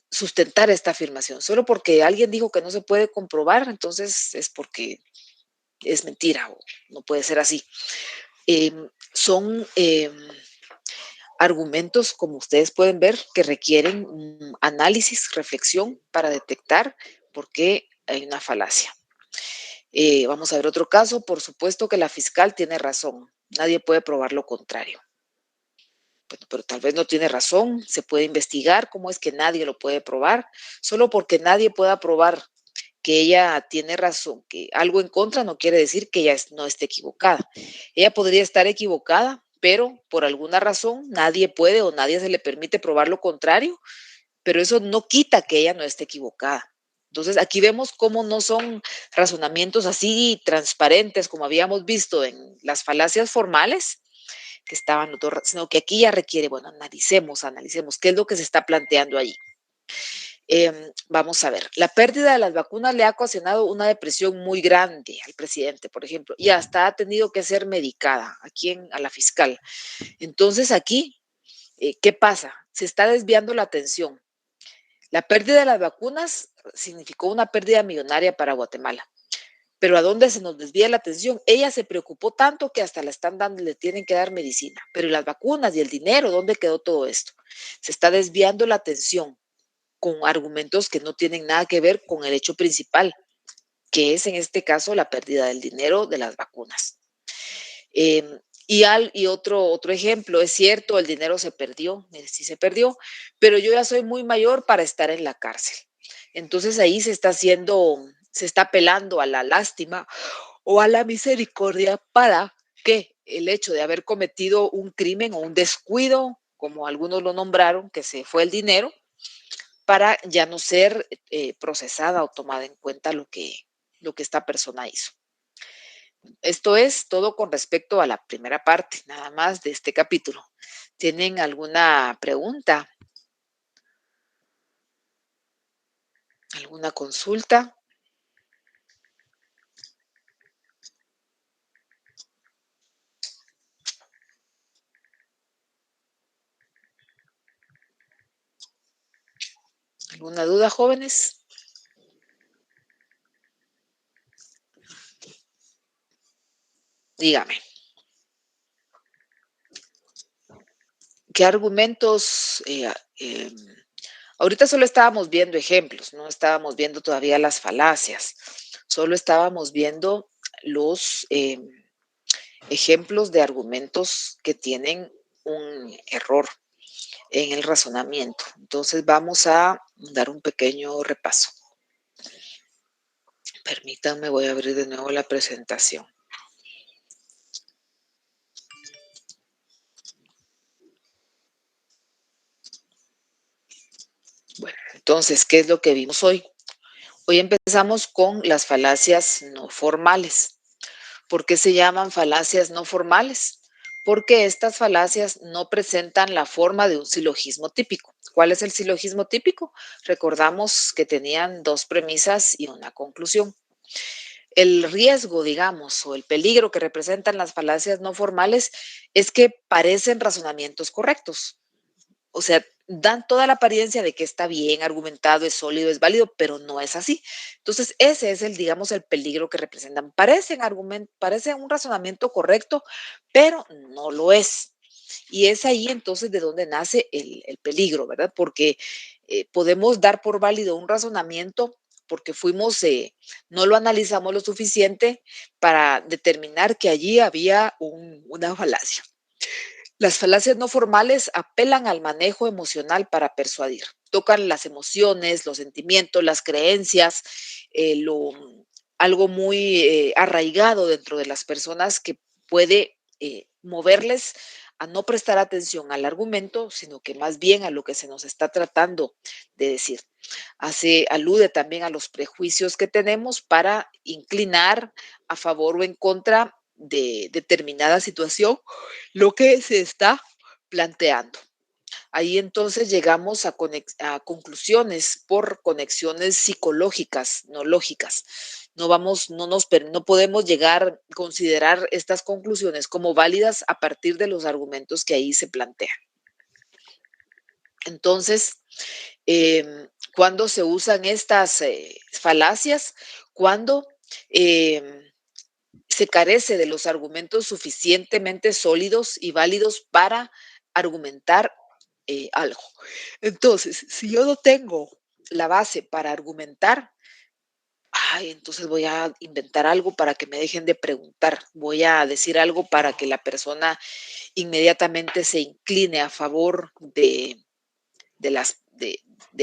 Speaker 2: sustentar esta afirmación. Solo porque alguien dijo que no se puede comprobar, entonces es porque es mentira o no puede ser así. Son argumentos, como ustedes pueden ver, que requieren análisis, reflexión para detectar por qué hay una falacia. Vamos a ver otro caso. Por supuesto que la fiscal tiene razón. Nadie puede probar lo contrario. Pero tal vez no tiene razón. Se puede investigar cómo es que nadie lo puede probar. Solo porque nadie pueda probar que ella tiene razón, que algo en contra no quiere decir que ella no esté equivocada. Ella podría estar equivocada, pero por alguna razón nadie puede o nadie se le permite probar lo contrario, pero eso no quita que ella no esté equivocada. Entonces, aquí vemos cómo no son razonamientos así transparentes como habíamos visto en las falacias formales, que estaban, sino que aquí ya requiere, bueno, analicemos qué es lo que se está planteando allí. Vamos a ver, la pérdida de las vacunas le ha ocasionado una depresión muy grande al presidente, por ejemplo, y hasta ha tenido que ser medicada a la fiscal. Entonces aquí, ¿qué pasa? Se está desviando la atención. La pérdida de las vacunas significó una pérdida millonaria para Guatemala. Pero ¿a dónde se nos desvía la atención? Ella se preocupó tanto que hasta le tienen que dar medicina. Pero ¿y las vacunas y el dinero? ¿Dónde quedó todo esto? Se está desviando la atención con argumentos que no tienen nada que ver con el hecho principal, que es en este caso la pérdida del dinero de las vacunas. Y otro ejemplo, es cierto, el dinero se perdió, sí se perdió, pero yo ya soy muy mayor para estar en la cárcel. Entonces ahí se está apelando a la lástima o a la misericordia para que el hecho de haber cometido un crimen o un descuido, como algunos lo nombraron, que se fue el dinero, para ya no ser procesada o tomada en cuenta lo que esta persona hizo. Esto es todo con respecto a la primera parte, nada más de este capítulo. ¿Tienen alguna pregunta? ¿Alguna consulta? ¿Alguna duda, jóvenes? Dígame. ¿Qué argumentos? Ahorita solo estábamos viendo ejemplos, no estábamos viendo todavía las falacias, solo estábamos viendo los ejemplos de argumentos que tienen un error. en el razonamiento. Entonces vamos a dar un pequeño repaso. Permítanme, voy a abrir de nuevo la presentación. Bueno, entonces, ¿qué es lo que vimos hoy? Hoy empezamos con las falacias no formales. ¿Por qué se llaman falacias no formales? Porque estas falacias no presentan la forma de un silogismo típico. ¿Cuál es el silogismo típico? Recordamos que tenían dos premisas y una conclusión. El riesgo, digamos, o el peligro que representan las falacias no formales es que parecen razonamientos correctos. O sea, dan toda la apariencia de que está bien argumentado, es sólido, es válido, pero no es así. Entonces, ese es el, digamos, el peligro que representan. Parecen un razonamiento correcto, pero no lo es. Y es ahí entonces de donde nace el peligro, ¿verdad? Porque podemos dar por válido un razonamiento porque no lo analizamos lo suficiente para determinar que allí había una falacia. Las falacias no formales apelan al manejo emocional para persuadir. Tocan las emociones, los sentimientos, las creencias, algo muy arraigado dentro de las personas que puede moverles a no prestar atención al argumento, sino que más bien a lo que se nos está tratando de decir. Alude también a los prejuicios que tenemos para inclinar a favor o en contra de determinada situación lo que se está planteando. Ahí entonces llegamos a conclusiones por conexiones psicológicas, no lógicas. No podemos llegar a considerar estas conclusiones como válidas a partir de los argumentos que ahí se plantean. Entonces, ¿cuándo se usan estas falacias? Cuando se carece de los argumentos suficientemente sólidos y válidos para argumentar algo. Entonces, si yo no tengo la base para argumentar, entonces voy a inventar algo para que me dejen de preguntar. Voy a decir algo para que la persona inmediatamente se incline a favor de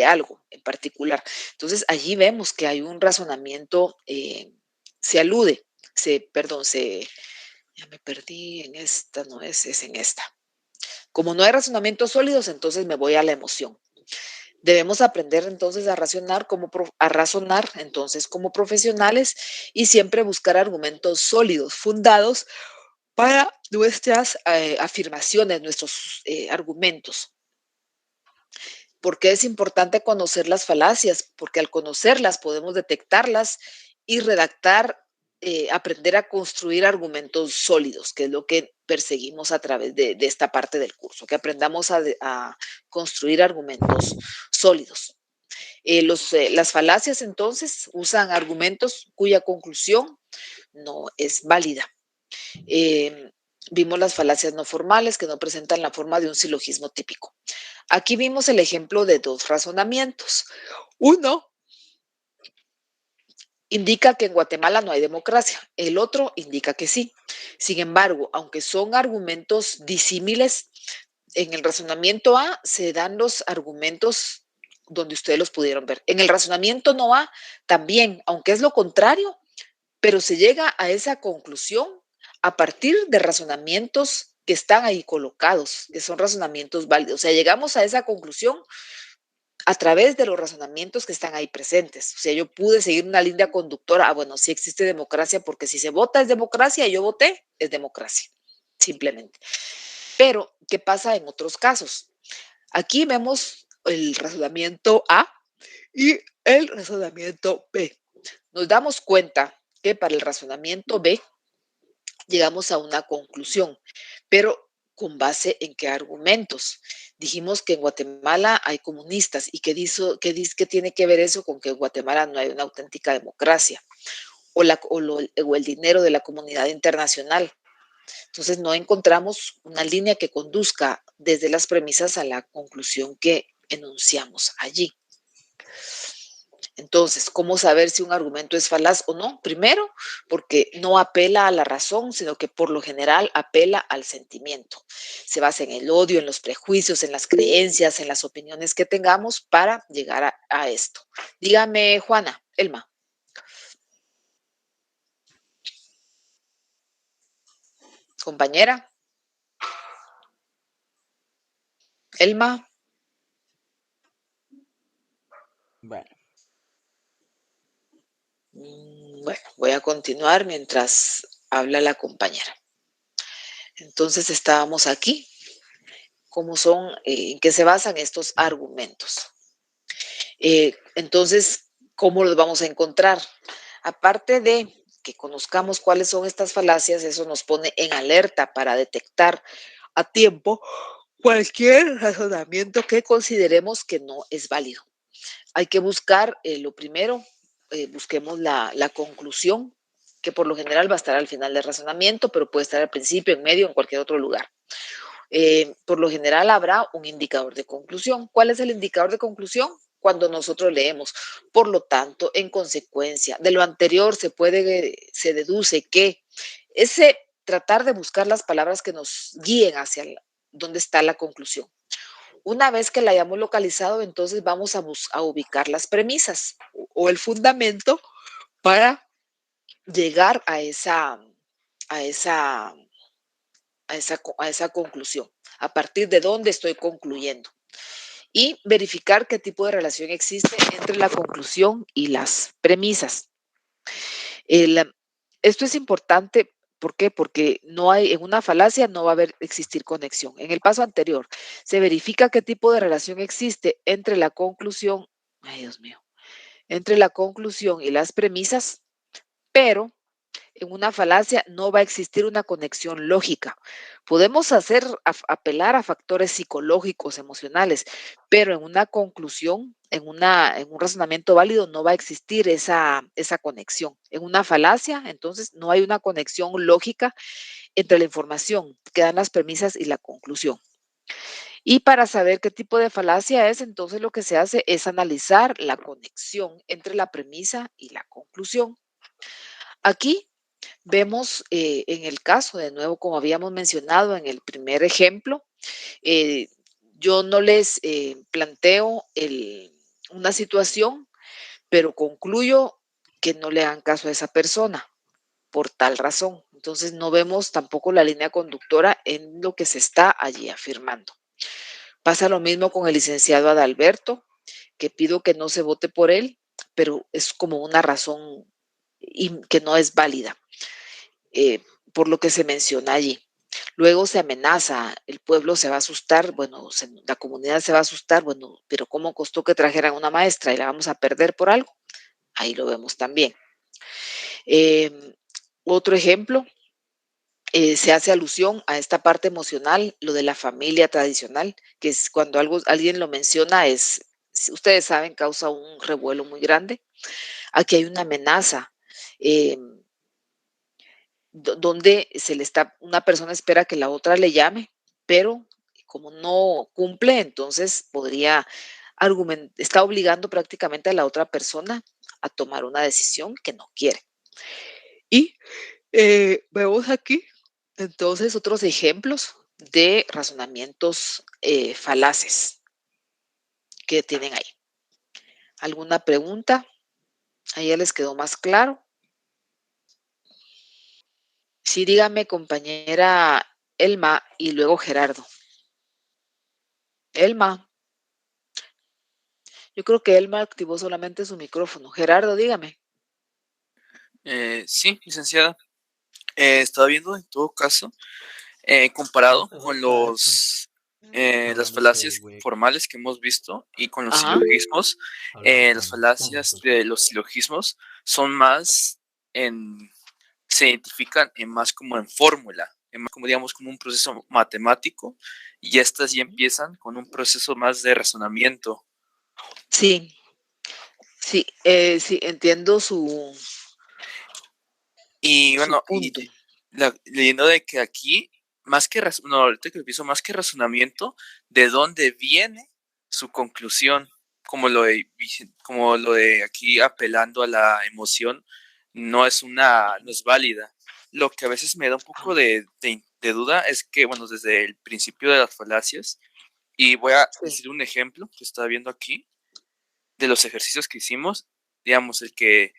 Speaker 2: algo en particular. Entonces, allí vemos que hay un razonamiento, ya me perdí en esta, no es en esta. Como no hay razonamientos sólidos, entonces me voy a la emoción. Debemos aprender entonces a razonar entonces como profesionales y siempre buscar argumentos sólidos, fundados para nuestras afirmaciones, nuestros argumentos. ¿Por qué es importante conocer las falacias? Porque al conocerlas podemos detectarlas y aprender a construir argumentos sólidos, que es lo que perseguimos a través de esta parte del curso, que aprendamos a construir argumentos sólidos. Las falacias entonces usan argumentos cuya conclusión no es válida. Vimos las falacias no formales que no presentan la forma de un silogismo típico. Aquí vimos el ejemplo de dos razonamientos. Uno indica que en Guatemala no hay democracia, el otro indica que sí. Sin embargo, aunque son argumentos disímiles, en el razonamiento A se dan los argumentos donde ustedes los pudieron ver. En el razonamiento no A también, aunque es lo contrario, pero se llega a esa conclusión a partir de razonamientos que están ahí colocados, que son razonamientos válidos. O sea, llegamos a esa conclusión a través de los razonamientos que están ahí presentes. O sea, yo pude seguir una línea conductora. Bueno, sí existe democracia porque si se vota es democracia y yo voté, es democracia, simplemente. Pero, ¿qué pasa en otros casos? Aquí vemos el razonamiento A y el razonamiento B. Nos damos cuenta que para el razonamiento B llegamos a una conclusión, pero ¿con base en qué argumentos? Dijimos que en Guatemala hay comunistas y ¿qué tiene que ver eso con que en Guatemala no hay una auténtica democracia? O el dinero de la comunidad internacional. Entonces no encontramos una línea que conduzca desde las premisas a la conclusión que enunciamos allí. Entonces, ¿cómo saber si un argumento es falaz o no? Primero, porque no apela a la razón, sino que por lo general apela al sentimiento. Se basa en el odio, en los prejuicios, en las creencias, en las opiniones que tengamos para llegar a esto. Dígame, Juana, Elma. Compañera. Elma.
Speaker 1: Bueno,
Speaker 2: Bueno, voy a continuar mientras habla la compañera. Entonces estábamos aquí. ¿Cómo son, en qué se basan estos argumentos? Entonces, ¿cómo los vamos a encontrar? Aparte de que conozcamos cuáles son estas falacias, eso nos pone en alerta para detectar a tiempo cualquier razonamiento que consideremos que no es válido. Hay que buscar, lo primero, busquemos la conclusión, que por lo general va a estar al final del razonamiento, pero puede estar al principio, en medio, en cualquier otro lugar. Por lo general habrá un indicador de conclusión. ¿Cuál es el indicador de conclusión? Cuando nosotros leemos. Por lo tanto, en consecuencia de lo anterior se deduce que ese tratar de buscar las palabras que nos guíen hacia dónde está la conclusión. Una vez que la hayamos localizado, entonces vamos a ubicar las premisas o el fundamento para llegar a esa conclusión, a partir de dónde estoy concluyendo. Y verificar qué tipo de relación existe entre la conclusión y las premisas. Esto es importante, ¿por qué? Porque en una falacia no va a existir conexión. En el paso anterior, se verifica qué tipo de relación existe entre la conclusión, ay Dios mío, entre la conclusión y las premisas, pero en una falacia no va a existir una conexión lógica. Podemos apelar a factores psicológicos, emocionales, pero en una conclusión, en un razonamiento válido, no va a existir esa conexión. En una falacia, entonces, no hay una conexión lógica entre la información que dan las premisas y la conclusión. Y para saber qué tipo de falacia es, entonces lo que se hace es analizar la conexión entre la premisa y la conclusión. Aquí vemos en el caso, de nuevo, como habíamos mencionado en el primer ejemplo, yo no les planteo una situación, pero concluyo que no le hagan caso a esa persona por tal razón. Entonces no vemos tampoco la línea conductora en lo que se está allí afirmando. Pasa lo mismo con el licenciado Adalberto, que pido que no se vote por él, pero es como una razón que no es válida. Por lo que se menciona allí. Luego se amenaza, el pueblo se va a asustar, bueno, la comunidad se va a asustar, bueno, pero ¿cómo costó que trajeran una maestra y la vamos a perder por algo? Ahí lo vemos también. Otro ejemplo, se hace alusión a esta parte emocional, lo de la familia tradicional, que es cuando alguien lo menciona, ustedes saben, causa un revuelo muy grande. Aquí hay una amenaza. Donde una persona espera que la otra le llame, pero como no cumple, entonces está obligando prácticamente a la otra persona a tomar una decisión que no quiere. Y vemos aquí entonces otros ejemplos de razonamientos falaces que tienen ahí. ¿Alguna pregunta? ¿Ahí ya les quedó más claro? Sí, dígame, compañera Elma y luego Gerardo. Elma. Yo creo que Elma activó solamente su micrófono. Gerardo, dígame.
Speaker 7: Sí, licenciada. Estaba viendo en todo caso, comparado con las falacias formales que hemos visto y con los silogismos, las falacias de los silogismos son más se identifican más como en fórmula, más como digamos como un proceso matemático, y estas ya empiezan con un proceso más de razonamiento.
Speaker 2: Sí, sí, entiendo su
Speaker 7: Y bueno,
Speaker 2: punto.
Speaker 7: leyendo de que aquí, ahorita que lo pienso, más que razonamiento, ¿de dónde viene su conclusión? como lo de aquí apelando a la emoción, no es válida. Lo que a veces me da un poco de duda es que, bueno, desde el principio de las falacias, y voy a decir un ejemplo que estaba viendo aquí, de los ejercicios que hicimos, digamos, el que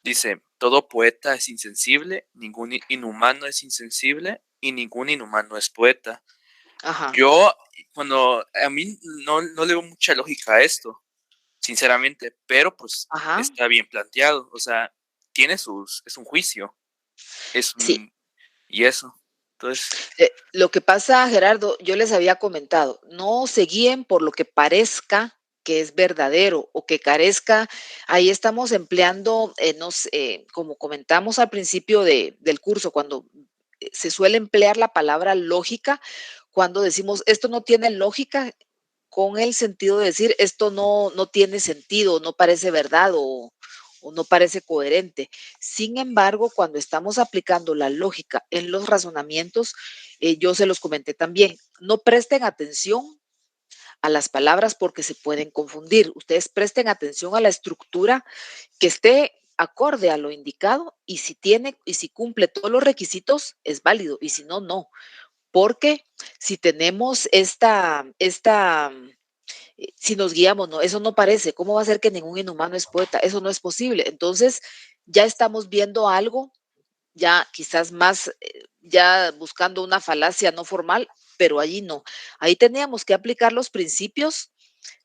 Speaker 7: dice, todo poeta es insensible, ningún inhumano es insensible y ningún inhumano es poeta.
Speaker 2: Ajá.
Speaker 7: Yo, a mí no le veo mucha lógica a esto, sinceramente, pero pues
Speaker 2: Ajá.
Speaker 7: está bien planteado, o sea, es un juicio,
Speaker 2: Sí.
Speaker 7: Y eso, entonces...
Speaker 2: Lo que pasa, Gerardo, yo les había comentado, no se guíen por lo que parezca que es verdadero o que carezca. Ahí estamos empleando, como comentamos al principio del curso, cuando se suele emplear la palabra lógica, cuando decimos esto no tiene lógica, con el sentido de decir esto no tiene sentido, no parece verdad o no parece coherente. Sin embargo, cuando estamos aplicando la lógica en los razonamientos, yo se los comenté también, no presten atención a las palabras porque se pueden confundir. Ustedes presten atención a la estructura que esté acorde a lo indicado y si cumple todos los requisitos, es válido y si no, no. Porque si tenemos si nos guiamos, no, eso no parece, ¿cómo va a ser que ningún inhumano es poeta? Eso no es posible. Entonces, ya estamos viendo algo, ya quizás más, ya buscando una falacia no formal, pero allí no. Ahí teníamos que aplicar los principios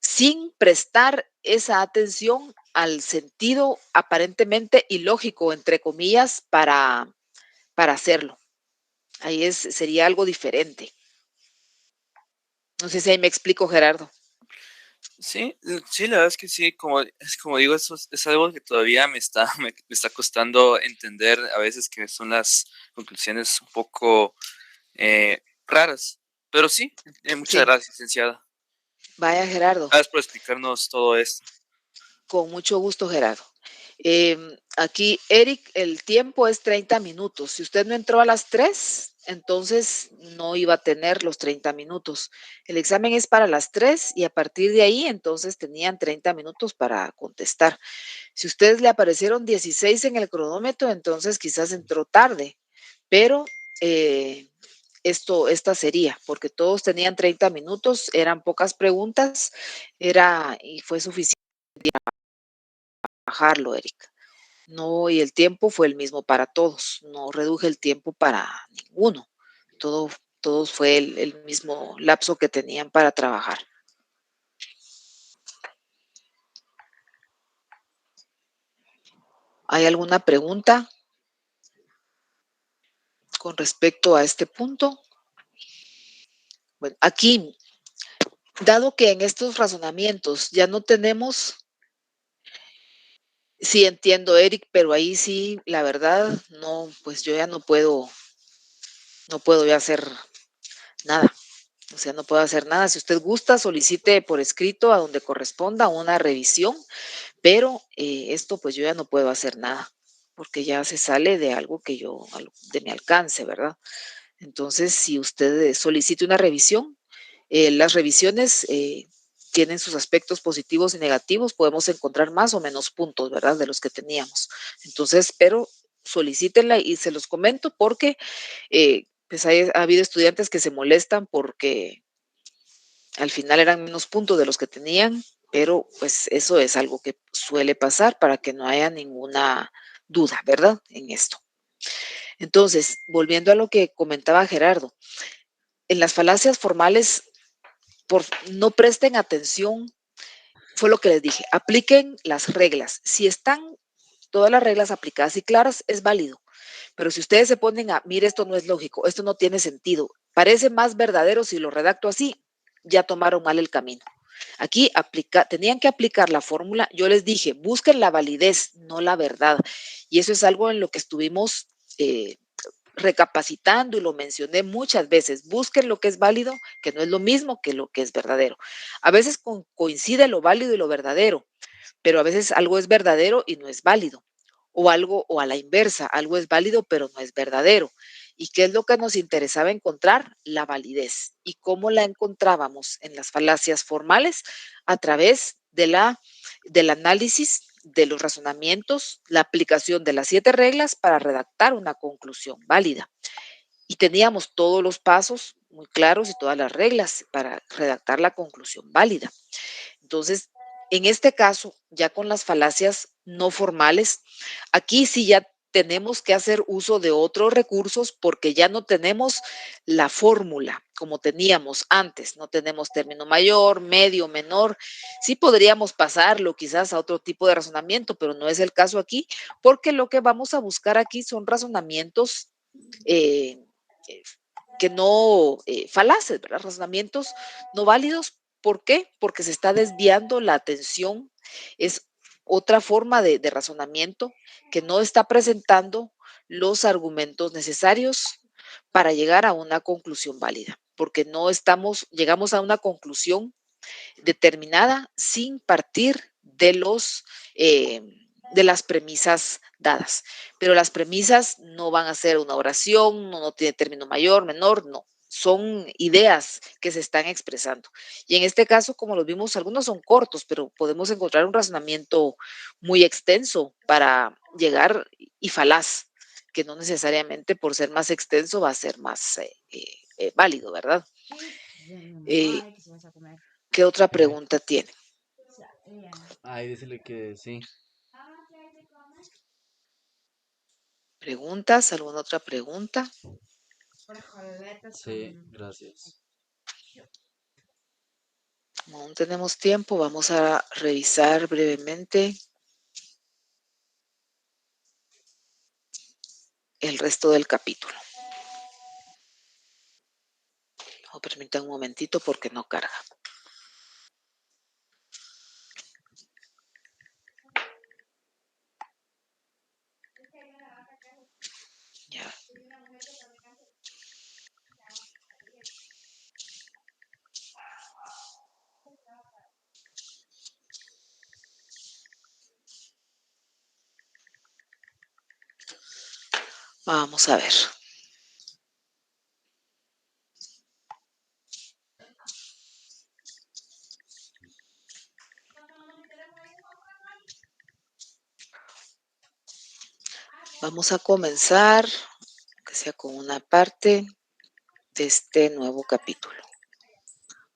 Speaker 2: sin prestar esa atención al sentido aparentemente ilógico, entre comillas, para hacerlo. Ahí sería algo diferente. No sé si ahí me explico, Gerardo.
Speaker 7: Sí, la verdad es que sí, como digo, eso es algo que todavía me está costando entender a veces, que son las conclusiones un poco raras, pero sí, muchas gracias, licenciada.
Speaker 2: Vaya, Gerardo.
Speaker 7: Gracias por explicarnos todo esto.
Speaker 2: Con mucho gusto, Gerardo. Aquí, Eric, el tiempo es 30 minutos. Si usted no entró a las 3, entonces no iba a tener los 30 minutos. El examen es para las 3 y a partir de ahí, entonces tenían 30 minutos para contestar. Si ustedes le aparecieron 16 en el cronómetro, entonces quizás entró tarde, pero esta sería, porque todos tenían 30 minutos, eran pocas preguntas, y fue suficiente bajarlo, Eric. No, y el tiempo fue el mismo para todos, no reduje el tiempo para ninguno. Todos fue el mismo lapso que tenían para trabajar. ¿Hay alguna pregunta con respecto a este punto? Bueno, aquí, dado que en estos razonamientos ya no tenemos, sí entiendo, Eric, pero ahí sí, la verdad, no, pues yo ya no puedo ya hacer nada. O sea, no puedo hacer nada. Si usted gusta, solicite por escrito a donde corresponda una revisión, pero esto pues yo ya no puedo hacer nada, porque ya se sale de algo de mi alcance, ¿verdad? Entonces, si usted solicite una revisión, las revisiones tienen sus aspectos positivos y negativos, podemos encontrar más o menos puntos, ¿verdad? De los que teníamos. Entonces, pero solicítenla y se los comento porque pues ha habido estudiantes que se molestan porque al final eran menos puntos de los que tenían, pero pues eso es algo que suele pasar para que no haya ninguna duda, ¿verdad? En esto. Entonces, volviendo a lo que comentaba Gerardo, en las falacias formales, no presten atención, fue lo que les dije, apliquen las reglas. Si están todas las reglas aplicadas y claras, es válido. Pero si ustedes se ponen mire, esto no es lógico, esto no tiene sentido, parece más verdadero si lo redacto así, ya tomaron mal el camino. Aquí tenían que aplicar la fórmula. Yo les dije, busquen la validez, no la verdad. Y eso es algo en lo que estuvimos recapacitando y lo mencioné muchas veces. Busquen lo que es válido, que no es lo mismo que lo que es verdadero. A veces coincide lo válido y lo verdadero, pero a veces algo es verdadero y no es válido. O a la inversa, algo es válido pero no es verdadero. ¿Y qué es lo que nos interesaba encontrar? La validez. ¿Y cómo la encontrábamos en las falacias formales? A través del análisis de los razonamientos, la aplicación de las 7 reglas para redactar una conclusión válida. Y teníamos todos los pasos muy claros y todas las reglas para redactar la conclusión válida. Entonces, en este caso, ya con las falacias no formales, aquí sí ya tenemos que hacer uso de otros recursos porque ya no tenemos la fórmula como teníamos antes, no tenemos término mayor, medio, menor. Sí podríamos pasarlo quizás a otro tipo de razonamiento, pero no es el caso aquí, porque lo que vamos a buscar aquí son razonamientos eh, que no falaces, ¿verdad? Razonamientos no válidos. ¿Por qué? Porque se está desviando la atención. Es otra forma de razonamiento que no está presentando los argumentos necesarios para llegar a una conclusión válida, porque no llegamos a una conclusión determinada sin partir de las premisas dadas. Pero las premisas no van a ser una oración, no tiene término mayor, menor, no. Son ideas que se están expresando. Y en este caso, como los vimos, algunos son cortos, pero podemos encontrar un razonamiento muy extenso para llegar y falaz, que no necesariamente por ser más extenso va a ser más válido, ¿verdad? ¿Qué otra pregunta tiene?
Speaker 8: Ay, dísele que sí.
Speaker 2: ¿Preguntas? ¿Alguna otra pregunta?
Speaker 8: Sí, gracias.
Speaker 2: Como aún tenemos tiempo, vamos a revisar brevemente el resto del capítulo. Permítanme un momentito porque no carga. Ya. Vamos a ver. Vamos a comenzar, que sea con una parte de este nuevo capítulo.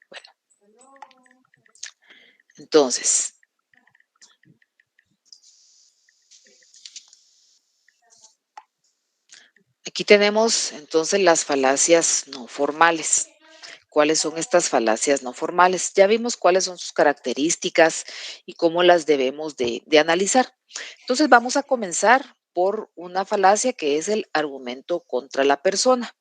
Speaker 2: Bueno, entonces, aquí tenemos entonces las falacias no formales. ¿Cuáles son estas falacias no formales? Ya vimos cuáles son sus características y cómo las debemos de analizar. Entonces vamos a comenzar por una falacia que es el argumento contra la persona.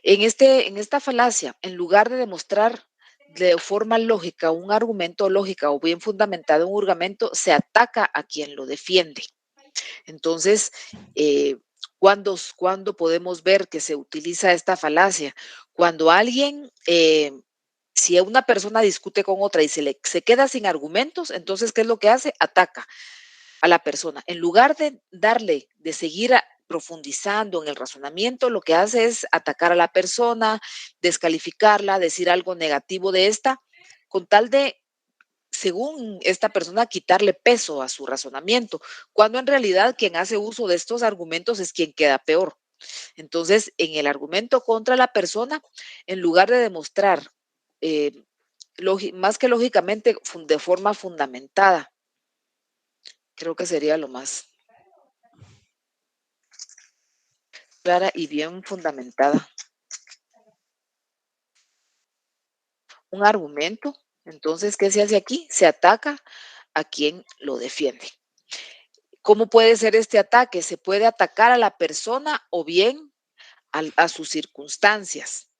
Speaker 2: En esta falacia, en lugar de demostrar de forma lógica un argumento lógica o bien fundamentado un argumento, se ataca a quien lo defiende. Entonces, ¿cuándo podemos ver que se utiliza esta falacia? Cuando alguien, si una persona discute con otra y se queda sin argumentos, entonces, ¿qué es lo que hace? Ataca a la persona. En lugar de seguir profundizando en el razonamiento, lo que hace es atacar a la persona, descalificarla, decir algo negativo de esta, con tal de, según esta persona, quitarle peso a su razonamiento, cuando en realidad quien hace uso de estos argumentos es quien queda peor. Entonces, en el argumento contra la persona, en lugar de demostrar, más que lógicamente, de forma fundamentada, creo que sería lo más clara y bien fundamentada, un argumento. Entonces, ¿qué se hace aquí? Se ataca a quien lo defiende. ¿Cómo puede ser este ataque? Se puede atacar a la persona o bien a sus circunstancias.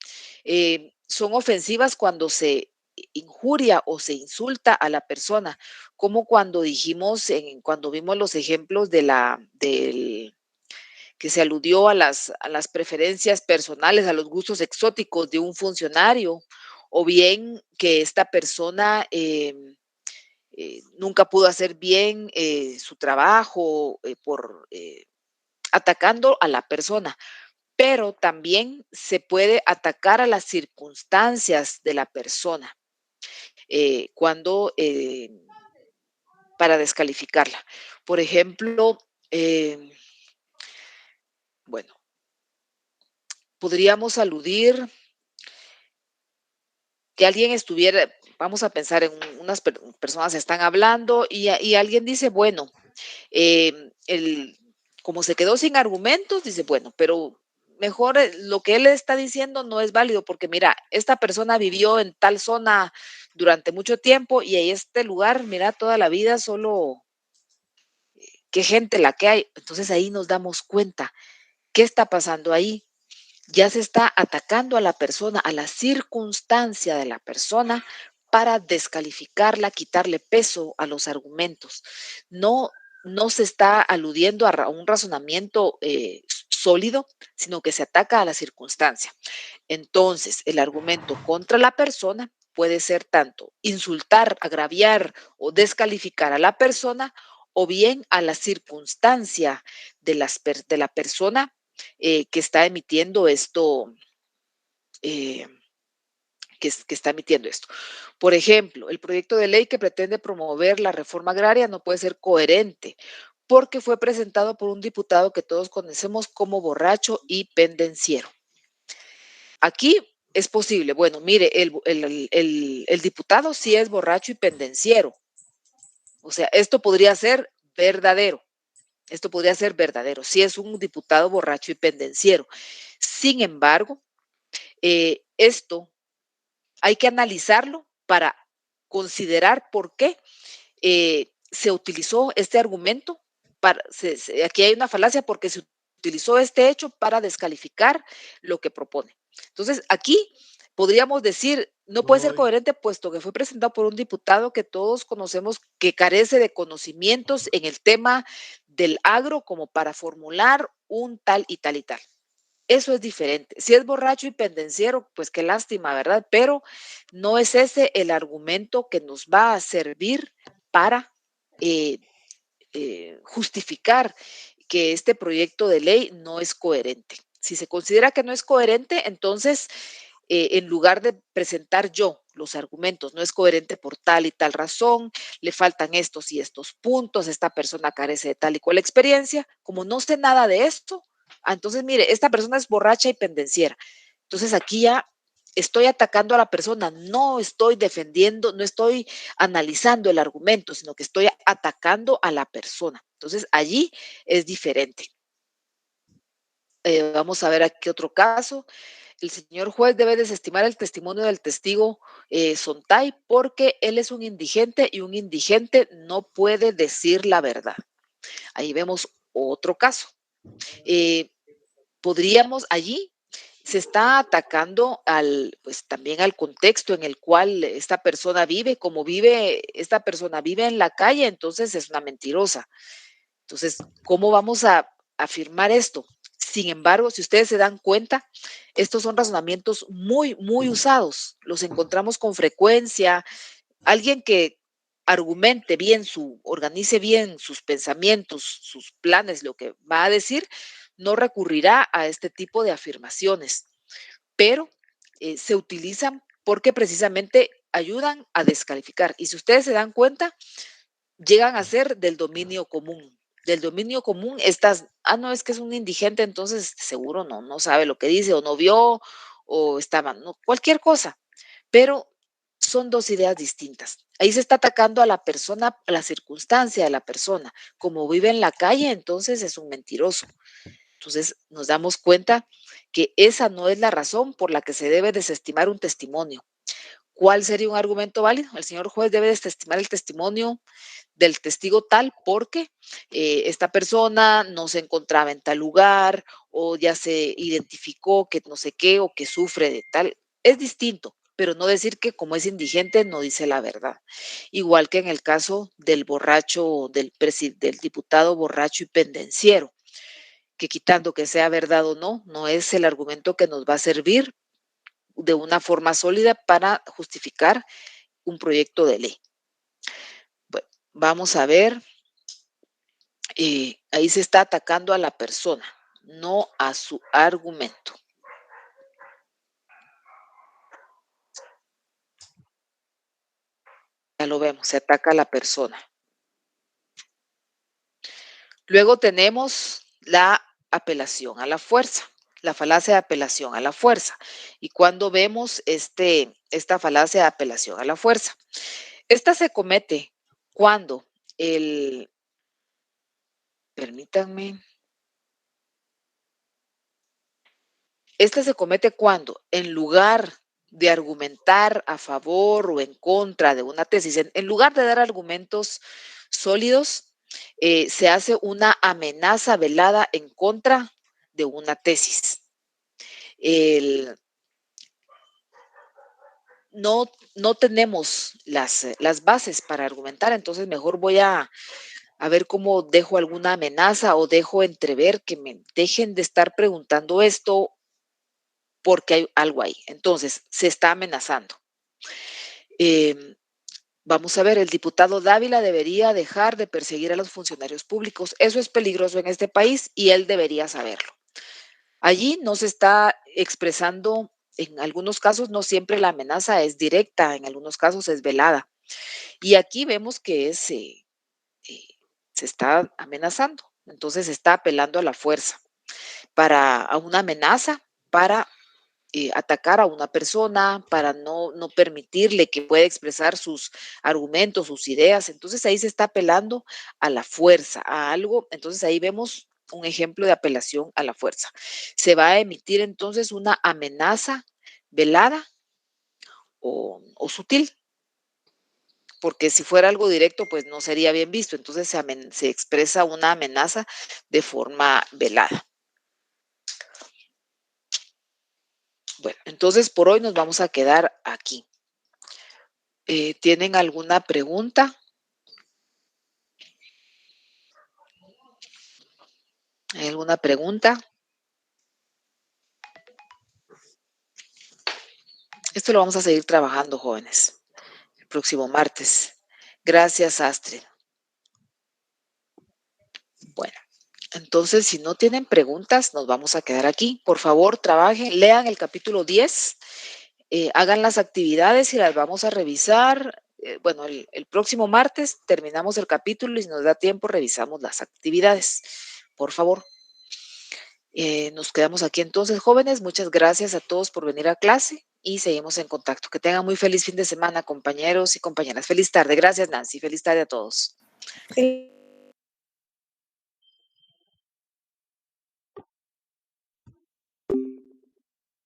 Speaker 2: Son ofensivas cuando se injuria o se insulta a la persona, como cuando cuando vimos los ejemplos que se aludió a las preferencias personales, a los gustos exóticos de un funcionario, o bien que esta persona nunca pudo hacer bien su trabajo por atacando a la persona. Pero también se puede atacar a las circunstancias de la persona. cuando para descalificarla. Por ejemplo, bueno, podríamos aludir que alguien estuviera, vamos a pensar en unas personas están hablando y alguien dice, bueno, como se quedó sin argumentos, dice, bueno, pero mejor lo que él está diciendo no es válido porque mira, esta persona vivió en tal zona durante mucho tiempo y en este lugar, mira, toda la vida solo qué gente la que hay. Entonces ahí nos damos cuenta qué está pasando ahí. Ya se está atacando a la persona, a la circunstancia de la persona para descalificarla, quitarle peso a los argumentos. No, no se está aludiendo a un razonamiento sólido, sino que se ataca a la circunstancia. Entonces, el argumento contra la persona puede ser tanto insultar, agraviar o descalificar a la persona o bien a la circunstancia de la persona que está emitiendo esto, que está emitiendo esto. Por ejemplo, el proyecto de ley que pretende promover la reforma agraria no puede ser coherente porque fue presentado por un diputado que todos conocemos como borracho y pendenciero. Aquí es posible, bueno, mire, el diputado sí es borracho y pendenciero. O sea, esto podría ser verdadero. Esto podría ser verdadero, si es un diputado borracho y pendenciero. Sin embargo, esto hay que analizarlo para considerar por qué se utilizó este argumento. Aquí hay una falacia porque se utilizó este hecho para descalificar lo que propone. Entonces, aquí podríamos decir, no puede ser coherente puesto que fue presentado por un diputado que todos conocemos que carece de conocimientos en el tema del agro como para formular un tal y tal y tal. Eso es diferente. Si es borracho y pendenciero, pues qué lástima, ¿verdad? Pero no es ese el argumento que nos va a servir para justificar que este proyecto de ley no es coherente. Si se considera que no es coherente, entonces, en lugar de presentar yo los argumentos, no es coherente por tal y tal razón, le faltan estos y estos puntos, esta persona carece de tal y cual experiencia, como no sé nada de esto, entonces, mire, esta persona es borracha y pendenciera. Entonces, aquí ya estoy atacando a la persona, no estoy defendiendo, no estoy analizando el argumento, sino que estoy atacando a la persona. Entonces, allí es diferente. Vamos a ver aquí otro caso. El señor juez debe desestimar el testimonio del testigo Sontay porque él es un indigente y un indigente no puede decir la verdad. Ahí vemos otro caso. Podríamos allí se está atacando pues también al contexto en el cual esta persona vive, como vive, esta persona vive en la calle, entonces es una mentirosa. Entonces, ¿cómo vamos a afirmar esto? Sin embargo, si ustedes se dan cuenta, estos son razonamientos muy, muy usados. Los encontramos con frecuencia. Alguien que argumente bien, organice bien sus pensamientos, sus planes, lo que va a decir, no recurrirá a este tipo de afirmaciones, pero se utilizan porque precisamente ayudan a descalificar. Y si ustedes se dan cuenta, llegan a ser del dominio común. Del dominio común, no, es que es un indigente, entonces seguro no sabe lo que dice, o no vio, o estaba, no, cualquier cosa. Pero son dos ideas distintas. Ahí se está atacando a la persona, a la circunstancia de la persona. Como vive en la calle, entonces es un mentiroso. Entonces nos damos cuenta que esa no es la razón por la que se debe desestimar un testimonio. ¿Cuál sería un argumento válido? El señor juez debe desestimar el testimonio del testigo tal porque esta persona no se encontraba en tal lugar o ya se identificó que no sé qué o que sufre de tal. Es distinto, pero no decir que como es indigente no dice la verdad. Igual que en el caso del borracho, del diputado borracho y pendenciero, que quitando que sea verdad o no, no es el argumento que nos va a servir de una forma sólida para justificar un proyecto de ley. Bueno, vamos a ver, ahí se está atacando a la persona, no a su argumento. Ya lo vemos, se ataca a la persona. Luego tenemos la apelación a la fuerza, la falacia de apelación a la fuerza. Y cuando vemos esta falacia de apelación a la fuerza, esta se comete cuando permítanme, esta se comete cuando en lugar de argumentar a favor o en contra de una tesis, en lugar de dar argumentos sólidos, se hace una amenaza velada en contra de una tesis. No tenemos las bases para argumentar, entonces mejor voy a ver cómo dejo alguna amenaza o dejo entrever que me dejen de estar preguntando esto porque hay algo ahí. Entonces, se está amenazando. Vamos a ver, el diputado Dávila debería dejar de perseguir a los funcionarios públicos. Eso es peligroso en este país y él debería saberlo. Allí no se está expresando, en algunos casos no siempre la amenaza es directa, en algunos casos es velada. Y aquí vemos que se está amenazando, entonces se está apelando a la fuerza, a una amenaza para atacar a una persona, para no permitirle que pueda expresar sus argumentos, sus ideas. Entonces ahí se está apelando a la fuerza, a algo. Entonces ahí vemos un ejemplo de apelación a la fuerza. Se va a emitir entonces una amenaza velada o sutil, porque si fuera algo directo, pues no sería bien visto. Entonces se expresa una amenaza de forma velada. Bueno, entonces por hoy nos vamos a quedar aquí. ¿Tienen alguna pregunta? ¿Hay alguna pregunta? Esto lo vamos a seguir trabajando, jóvenes, el próximo martes. Gracias, Astrid. Bueno, entonces, si no tienen preguntas, nos vamos a quedar aquí. Por favor, trabajen, lean el capítulo 10, hagan las actividades y las vamos a revisar. Bueno, el próximo martes terminamos el capítulo y si nos da tiempo, revisamos las actividades. Por favor. Nos quedamos aquí entonces, jóvenes. Muchas gracias a todos por venir a clase y seguimos en contacto. Que tengan muy feliz fin de semana, compañeros y compañeras. Feliz tarde. Gracias, Nancy. Feliz tarde a todos.
Speaker 5: Sí.